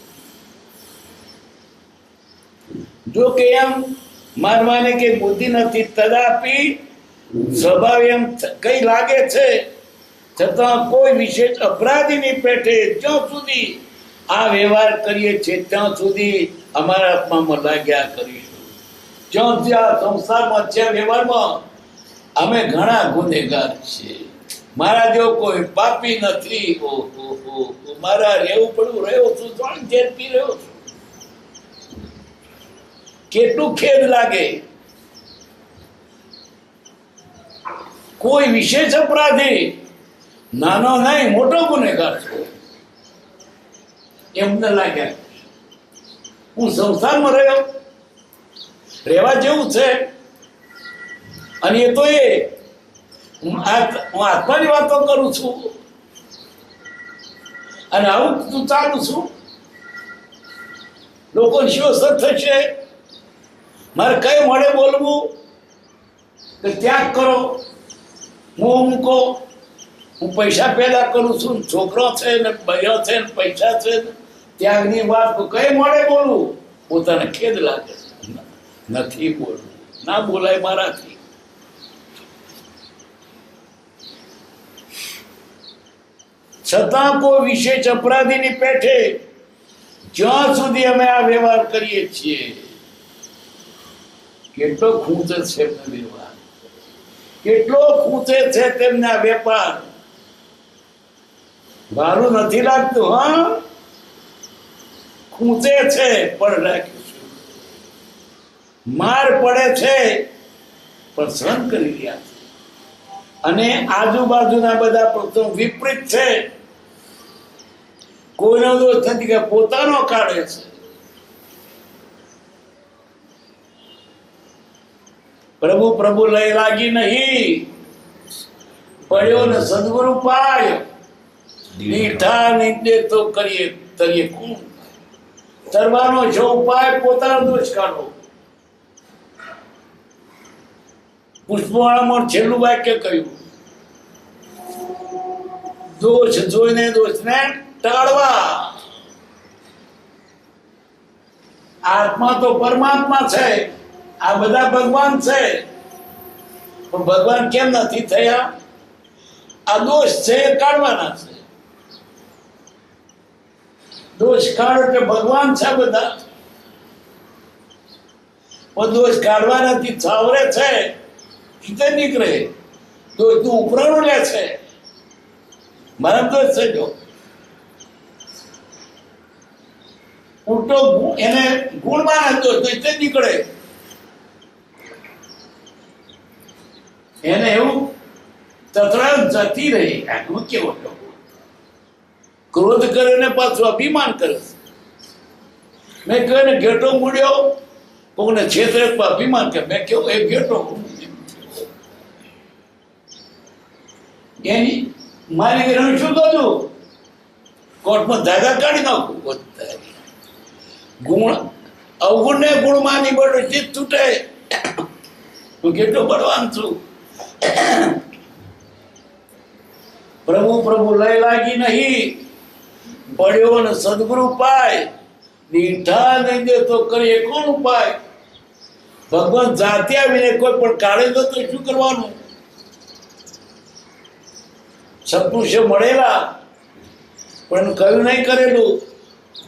જો કે એમ માનવાની કઈ બુદ્ધિ નથી, તદાપી સ્વભાવ એમ કઈ લાગે છે. છતાં કોઈ વિશેષ અપરાધીની પેઠે જ્યાં સુધી આ વ્યવહાર કરીએ છીએ ત્યાં સુધી અમારા આત્મામાં લાગ્યા કરીશું. જ્યાં જ્યાં સંસારમાં છે વ્યવહારમાં અમે ઘણા ગુનેગાર છીએ. મારા જેવો કોઈ પાપી નથી. મારા રહેવું પડવું રહ્યો છું, ત્રણ ઝેર પી રહ્યો છું. કેટલું ખેદ લાગે. કોઈ વિશેષ અપરાધી, નાનો નહીં મોટો ગુનેગાર છું એમને લાગ્યા. હું સંસારમાં રહ્યો, રહેવા જેવું છે. અને એ તો હું આત્માની વાતો કરું છું અને આવું તું ચાલુ છું. લોકો શું અસર થશે? મારે કઈ મળે બોલવું કે ત્યાગ કરો, મોહ મૂકો. હું પૈસા પેદા કરું છું, છોકરો છે ને ભાઈઓ છે ને પૈસા છે, ત્યાગની વાત કઈ મળે બોલવું? પોતાને ખેદ લાગે છે, નથી બોલવું. ના બોલાય મારાથી. છતાં કોઈ વિશેષ અપરાધીની પેઠે જ્યાં સુધી અમે આ વ્યવહાર કરીએ છીએ, કેટલો ખૂંચે છે એમનો વ્યવહાર, કેટલો ખૂંચે છે તેમને આ વેપાર. ભારું નથી લાગતું. હા, ખૂંચે છે પણ રાખીશું. માર પડે છે પણ સહન કરી રહ્યા છે. અને આજુબાજુના બધા પ્રસંગ વિપરીત છે. કોઈનો દોષ નથી કે પોતાનો કાઢે છે. પ્રભુ પ્રભુ લઈ લાગી નહીં, પડ્યો ને સદગુરુ પાય. દીઠા નિંદે તો કરીએ તરીએ કોણ? તરવાનો છે ઉપાય, પોતાનો દોષ કાઢો. પુષ્પવાળામાં છેલ્લું વાક્ય કહ્યું, દોષ જોઈને દોષને ટાળવા. આત્મા તો પરમાત્મા છે, આ બધા ભગવાન છે. પણ ભગવાન કેમ નથી થયા? આ દોષ છે એ કાઢવાના છે. દોષ કાઢો કે ભગવાન છે બધા. પણ દોષ કાઢવા નથી, છાવરે છે, તે નીકળે. દોષ નું ઉપરાણું લે છે. મારા દોષ છે જો ઉલટો એને ગુણમાં દોષ તે નીકળે. એને એવું તત્રા જતી રહી. આનું કેવો ક્રોધ કરે ને પાછું અભિમાન કરે. મેં કહ્યું ને ઘેટો મૂડ્યો, કોઈને છેતરે અભિમાન કરે. મેં કહ્યું એ ઘેટો એની મારી ઘરે શું કરું? કોર્ટમાં ધાગા કાઢી નાખું. ગુણ અવગુણ ને ગુણ માની બધું ચિત્ત તૂટે. હું કેટલો બળવાન છું. પ્રભુ પ્રભુ લય લાગી નહીં, પડ્યો ને સદગુરુ પાય. દીઠા નહીં દે તો કરીએ કોણ ઉપાય? ભગવાન જાતે આવીને કોઈ પણ કાઢે તો શું કરવાનું? સત્પુરુષો મળેલા પણ કયું નહીં કરેલું.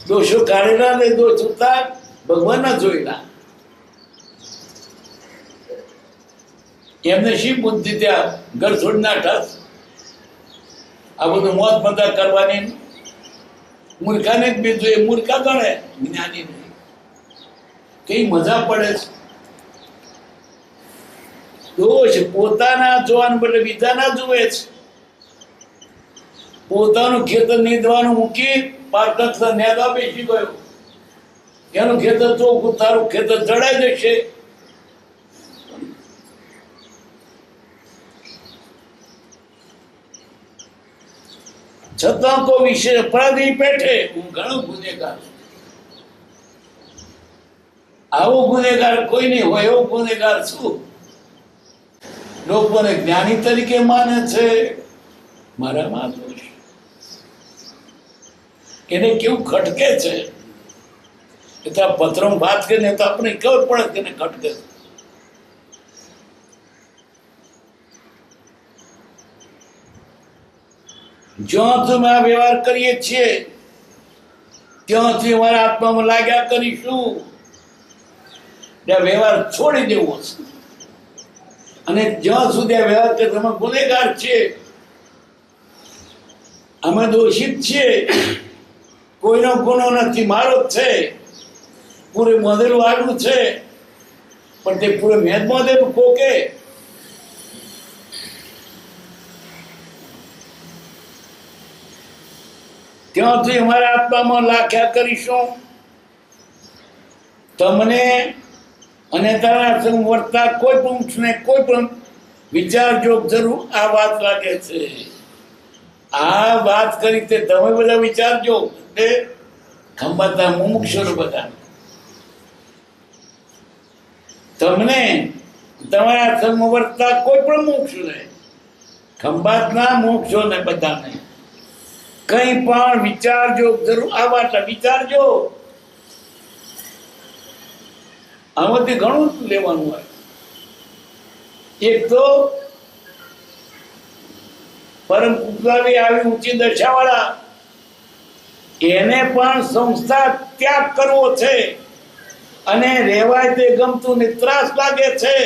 દોષો કાઢેલા ને દોષ ઉતાર ભગવાન ના જોયેલા. એમને શી બુદ્ધિ ત્યાં ઘર છોડી નાઠા. આ બધું મોત મજા કરવાની મૂર્ખાને જ બીજું એ મૂર્ખા ગણે, જ્ઞાની નહીં. કઈ મજા પડે છે. દોષ પોતાના જોવાનું બદલે બીજાના જુએ છે. પોતાનું ખેતર નીંદવાનું મૂકી પાટક નેદા બેસી ગયો. એનું ખેતર ચોખ્ખું, તારું ખેતર જડાઈ જશે. છતાં તો વિશે અપરાધી પેઠે હું ઘણો ગુનેગાર છું. આવો ગુનેગાર કોઈ નહીં હોય એવો ગુનેગાર છું. લોકોને જ્ઞાની તરીકે માને છે, મારા માં દોષ. એને કેવું ખટકે છે એ તો પત્રો વાત કરીને તો આપણે ખબર પડે કે એને ખટકે છે. જ્યાંથી અમે આ વ્યવહાર કરીએ છીએ ત્યાંથી અમારા આત્મામાં લાગ્યા કરીશું. વ્યવહાર છોડી દેવો છે. અને જ્યાં સુધી આ વ્યવહાર કરે તમે ગુનેગાર છે, અમે દોષિત છીએ. કોઈનો ગુનો નથી, મારો જ છે. પૂરે મોદેલું આવ્યું છે પણ તે પૂરે મેદ મોદેલું કોકે. ત્યાંથી અમારા આત્મામાં લાખ્યા કરીશું. તમને અને તારા સંગ વર્તા કોઈ પણ કોઈ પણ વિચારજો જરૂર. આ વાત લાગે છે, આ વાત કરી તે તમે બધા વિચારજો. તે ખંભાતના મુમુક્ષો બધા તમને તમારા સંગ વર્તા કોઈ પણ મોક્ષ ને ખંભાતના મોક્ષો ને બધાને કઈ પણ વિચારજો જરૂર. આ વાત વિચારજો. આમાંથી ઘણું લેવાનું હોય. એક તો પરમ કુકલાવી આવી ઊંચી દશાવાળા એને પણ સંસ્થા ત્યાગ કરવો છે અને રહેવાય તે ગમતું ને ત્રાસ લાગે છે.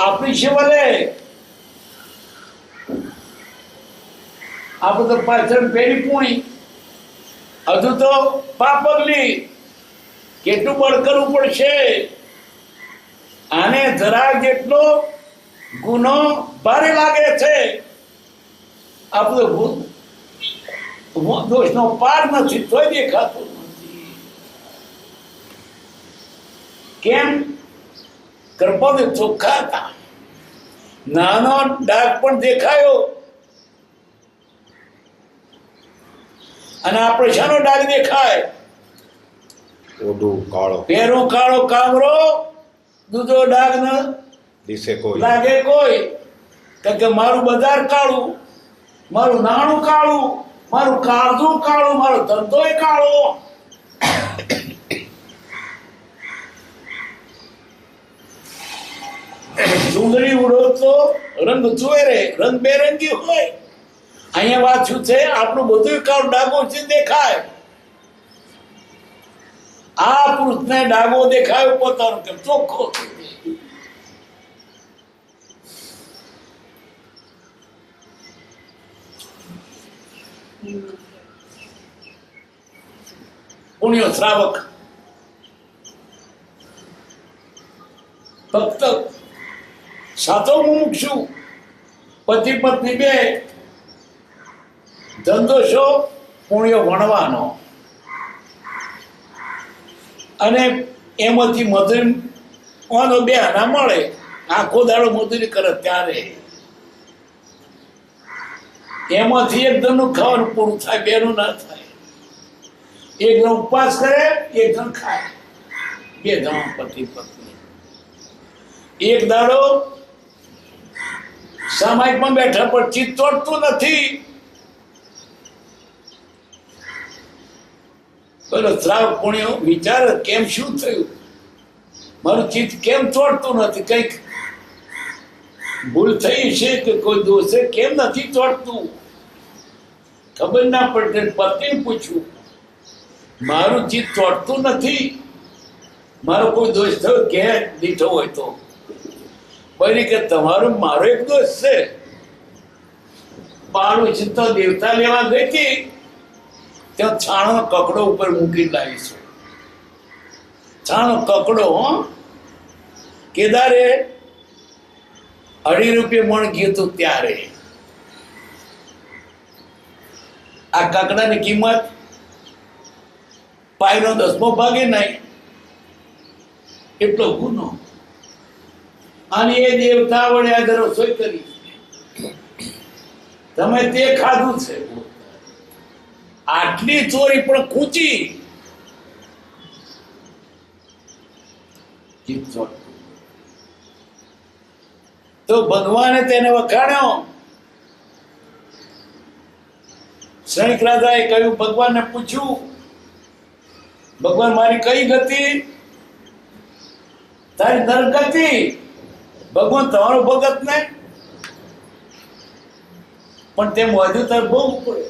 આપણી છે ભલે આ બધું પાછળ પેરી પૂણી હજુ તો પાપગલી કેટલું બળ કરવું પડશે. આને જરા જેટલો ગુનો ભારે લાગે છે. આ બધું દોષનો પાર નથી તોય દેખાતું નથી. કેમ? ગર્ભને ચોખ્ખા હતા. નાનો ડાઘ પણ દેખાયો અને આપણે શાનો ડાઘ દેખાય? ઓઢું કાળો, પેરો કાળો કામરો, દૂધો ડાઘ ન દિશે કોઈ લાગે કોઈ. કારણ કે મારું બજાર કાળું, મારું નાણું કાળું, મારું કાળજું કાળું, મારો ધંધોય કાળો. ડુંગળી ઉડો તો રંગ ચોરે, રંગ બેરંગી હોય. અહીંયા વાત શું છે? આપણું બધું કાળું ડાઘો છે દેખાય. આ પુરુષને ડાઘો દેખાયો પોતાનો કે ચોખ્ખો. પુણ્ય શ્રાવક ફક્ત સાતો મુમુક્ષુ પતિ પત્ની બે ધંધો શો પુણ્ય વણવાનો અને એમાંથી મજૂરી ઓનો બે આના મળે, આખો દાડો મજૂરી કરે ત્યારે એમાંથી એક જણનું ખાવાનું પૂરું થાય, બેનું ના થાય. એક જણ ઉપવાસ કરે, એક જણ ખાય, બે જણ પતિ પત્ની. એક દાડો સામાયિકમાં બેઠા પણ ચિત્ત તોડતું નથી. પેલો શ્રાવ પુણ્ય વિચાર કેમ શું થયું, મારું ચિત્ત કેમ તોડતું નથી, કઈક ભૂલ થઈ છે કે કોઈ દોષે કેમ નથી તોડતું, ખબર ના પડે. પત્નીને પૂછ્યું, મારું ચિત્ત તોડતું નથી, મારો કોઈ દોષ થયો કે દીઠો હોય તો? બની કે તમારો મારો એક દોષ છે. પાડું ચિત્ત દેવતા લેવા ગઈ હતી, ત્યાં છાણો કકડો ઉપર મૂકી લાવીશું. છાણો કકડો કેદારે 2.5 રૂપિયા મણ ગયું હતું ત્યારે. આ કાકડાની કિંમત પાયનો 10મો ભાગે નહીં, એટલો ગુનો. અને એ દેવતા વડે આજે રસોઈ કરી, તમે તે ખાધું છે. આટલી ચોરી પણ કૂચી. તો ભગવાને તેને વખાણ્યો. ક્ષણિક રાજાએ કહ્યું, ભગવાનને પૂછ્યું, ભગવાન મારી કઈ ગતિ? તારી નરક ગતિ. ભગવાન તમારો ભગત ને પણ તેમ વધુ તાર બહુ પડે.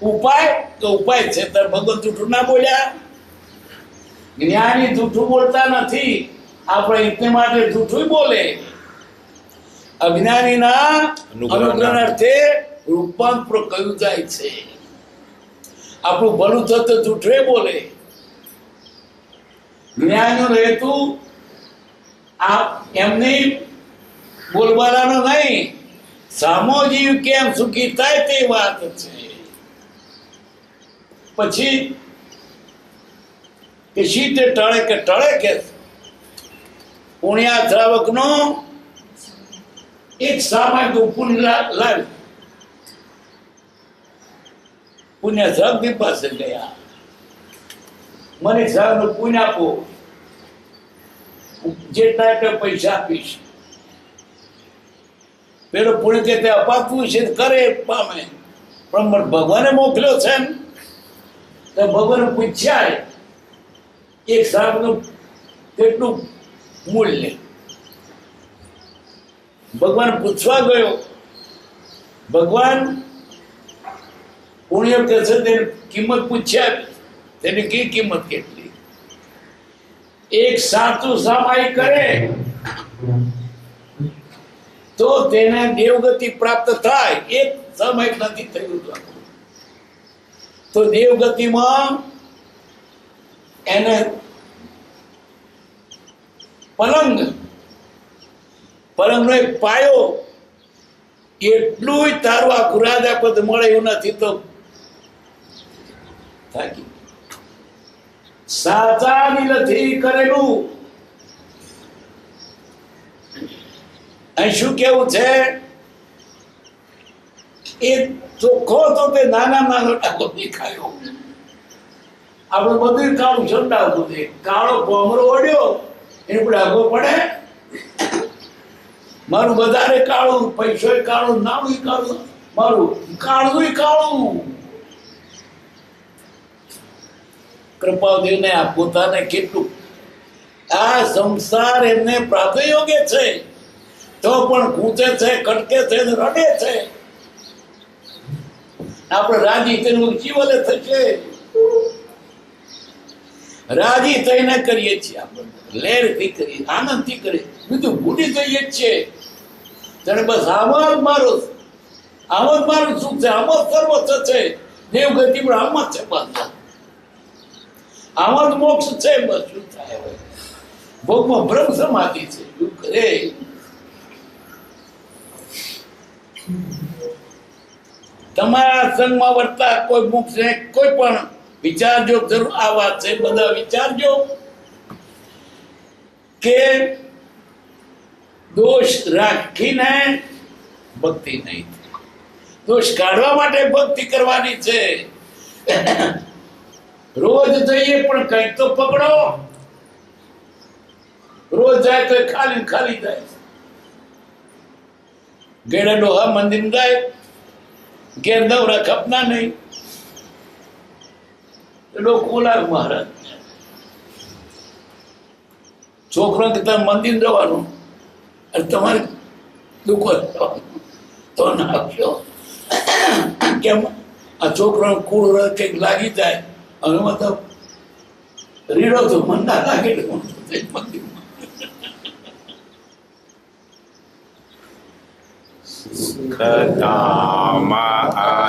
ઉપાય તો ઉપાય છે, તાર ભગવાન જૂઠું ના બોલ્યા. જ્ઞાની જૂઠું બોલતા નથી, આપણે એટલે માટે જૂઠું બોલે. અજ્ઞાનીના અનુગ્રહ અર્થે રૂપાંતર કહ્યું જાય છે. આપણું ભલું થતું જૂઠે બોલે. જ્ઞાનનો હેતુ આ એમની બોલબાલાનો નહીં, સામો જીવ કેમ સુખી થાય તે વાત છે. પછી કે શીતે ટળે કે ટળે કે પુણ્યા શ્રાવક નો એક સામાયિક પુણ્ય લાવ્યું. પુણ્ય શ્રાવક પાસે ગયા, મને શ્રાવક નું પુણ્ય આપો, જેટલા એટલે પૈસા આપીશ. પેલો પુણ્ય કે તે અપાતું છે કરે પામે, પણ મને ભગવાને મોકલ્યો છે ને. તો ભગવાન પૂછ્યા એક શ્રાવકનું કેટલું મૂલ્ય. ભગવાન પૂછવા ગયો, ભગવાન પુણ્ય કે છે તેની કિંમત પૂછ્યા, તેની કી કિંમત કેટલી? એક સાચું સામાયિક કરે તો તેને દેવગતિ પ્રાપ્ત થાય. એક સામાયિક નથી થયું તો દેવગતિમાં એને પલંગનો એક પાયો, એટલું તારું આખું રાજા પદ મળે એવું નથી તો થાકી. સાચા દિલથી કરેલું. અહીં શું કેવું છે? એ ચોખ્ખો તો તે નાના ટાકો દેખાયો. આપણે બધું કાળું છંડાવતું છે. કાળો ભમરો ઓડ્યો એને પણ આગો પડે. મારું વધારે કાળું, પૈસો કાળું, નામ કાળું, મારું કાળું કાળું. કૃપાદેવને આ પોતાને કેટલું આ સંસાર એમને પ્રાપ્ત યોગ્ય છે તો પણ ખૂંચે છે, કટકે છે, રડે છે. આપણે રાજી થઈને જીવને થશે, રાજી થઈને કરીએ છીએ, આપણે લહેરથી કરીએ, આનંદથી કરીએ, બીજું ભૂલી જઈએ છીએ. ત્યારે બસ આમ જ મારું સુખ છે, આમ જ સર્વસ્વ છે. દેવગતિ પણ આમ જ છે, બસ આમ જ મોક્ષ છે. બસ શું થાય હવે? ભોગમાં બ્રહ્મ સમાધિ છે. શું કરે તમારા સંગમાં વર્તા કોઈ મુખને કોઈ પણ વિચારજો જરૂર. આ વાત છે, બધા વિચારજો કે દોષ રાખીને ભક્તિ નહીં, દોષ કાઢવા માટે ભક્તિ કરવાની છે. રોજ જઈએ પણ કંઈક તો પકડો. રોજ જાય તો ખાલી ખાલી જાય. ઘેડે ડોહા મંદિર જાય, ઘેર દવરા ખપના નહીં. લોકો બોલાવે મહારાજ, છોકરો કે તમે મંદિર જવાનું અને તમારે દુકાન જવાનું તો ના આપશો. કેમ? આ છોકરો કુળ કંઈક લાગી જાય અને મતલબ રીડો તો મન ના લાગે મંદિર. સુખતા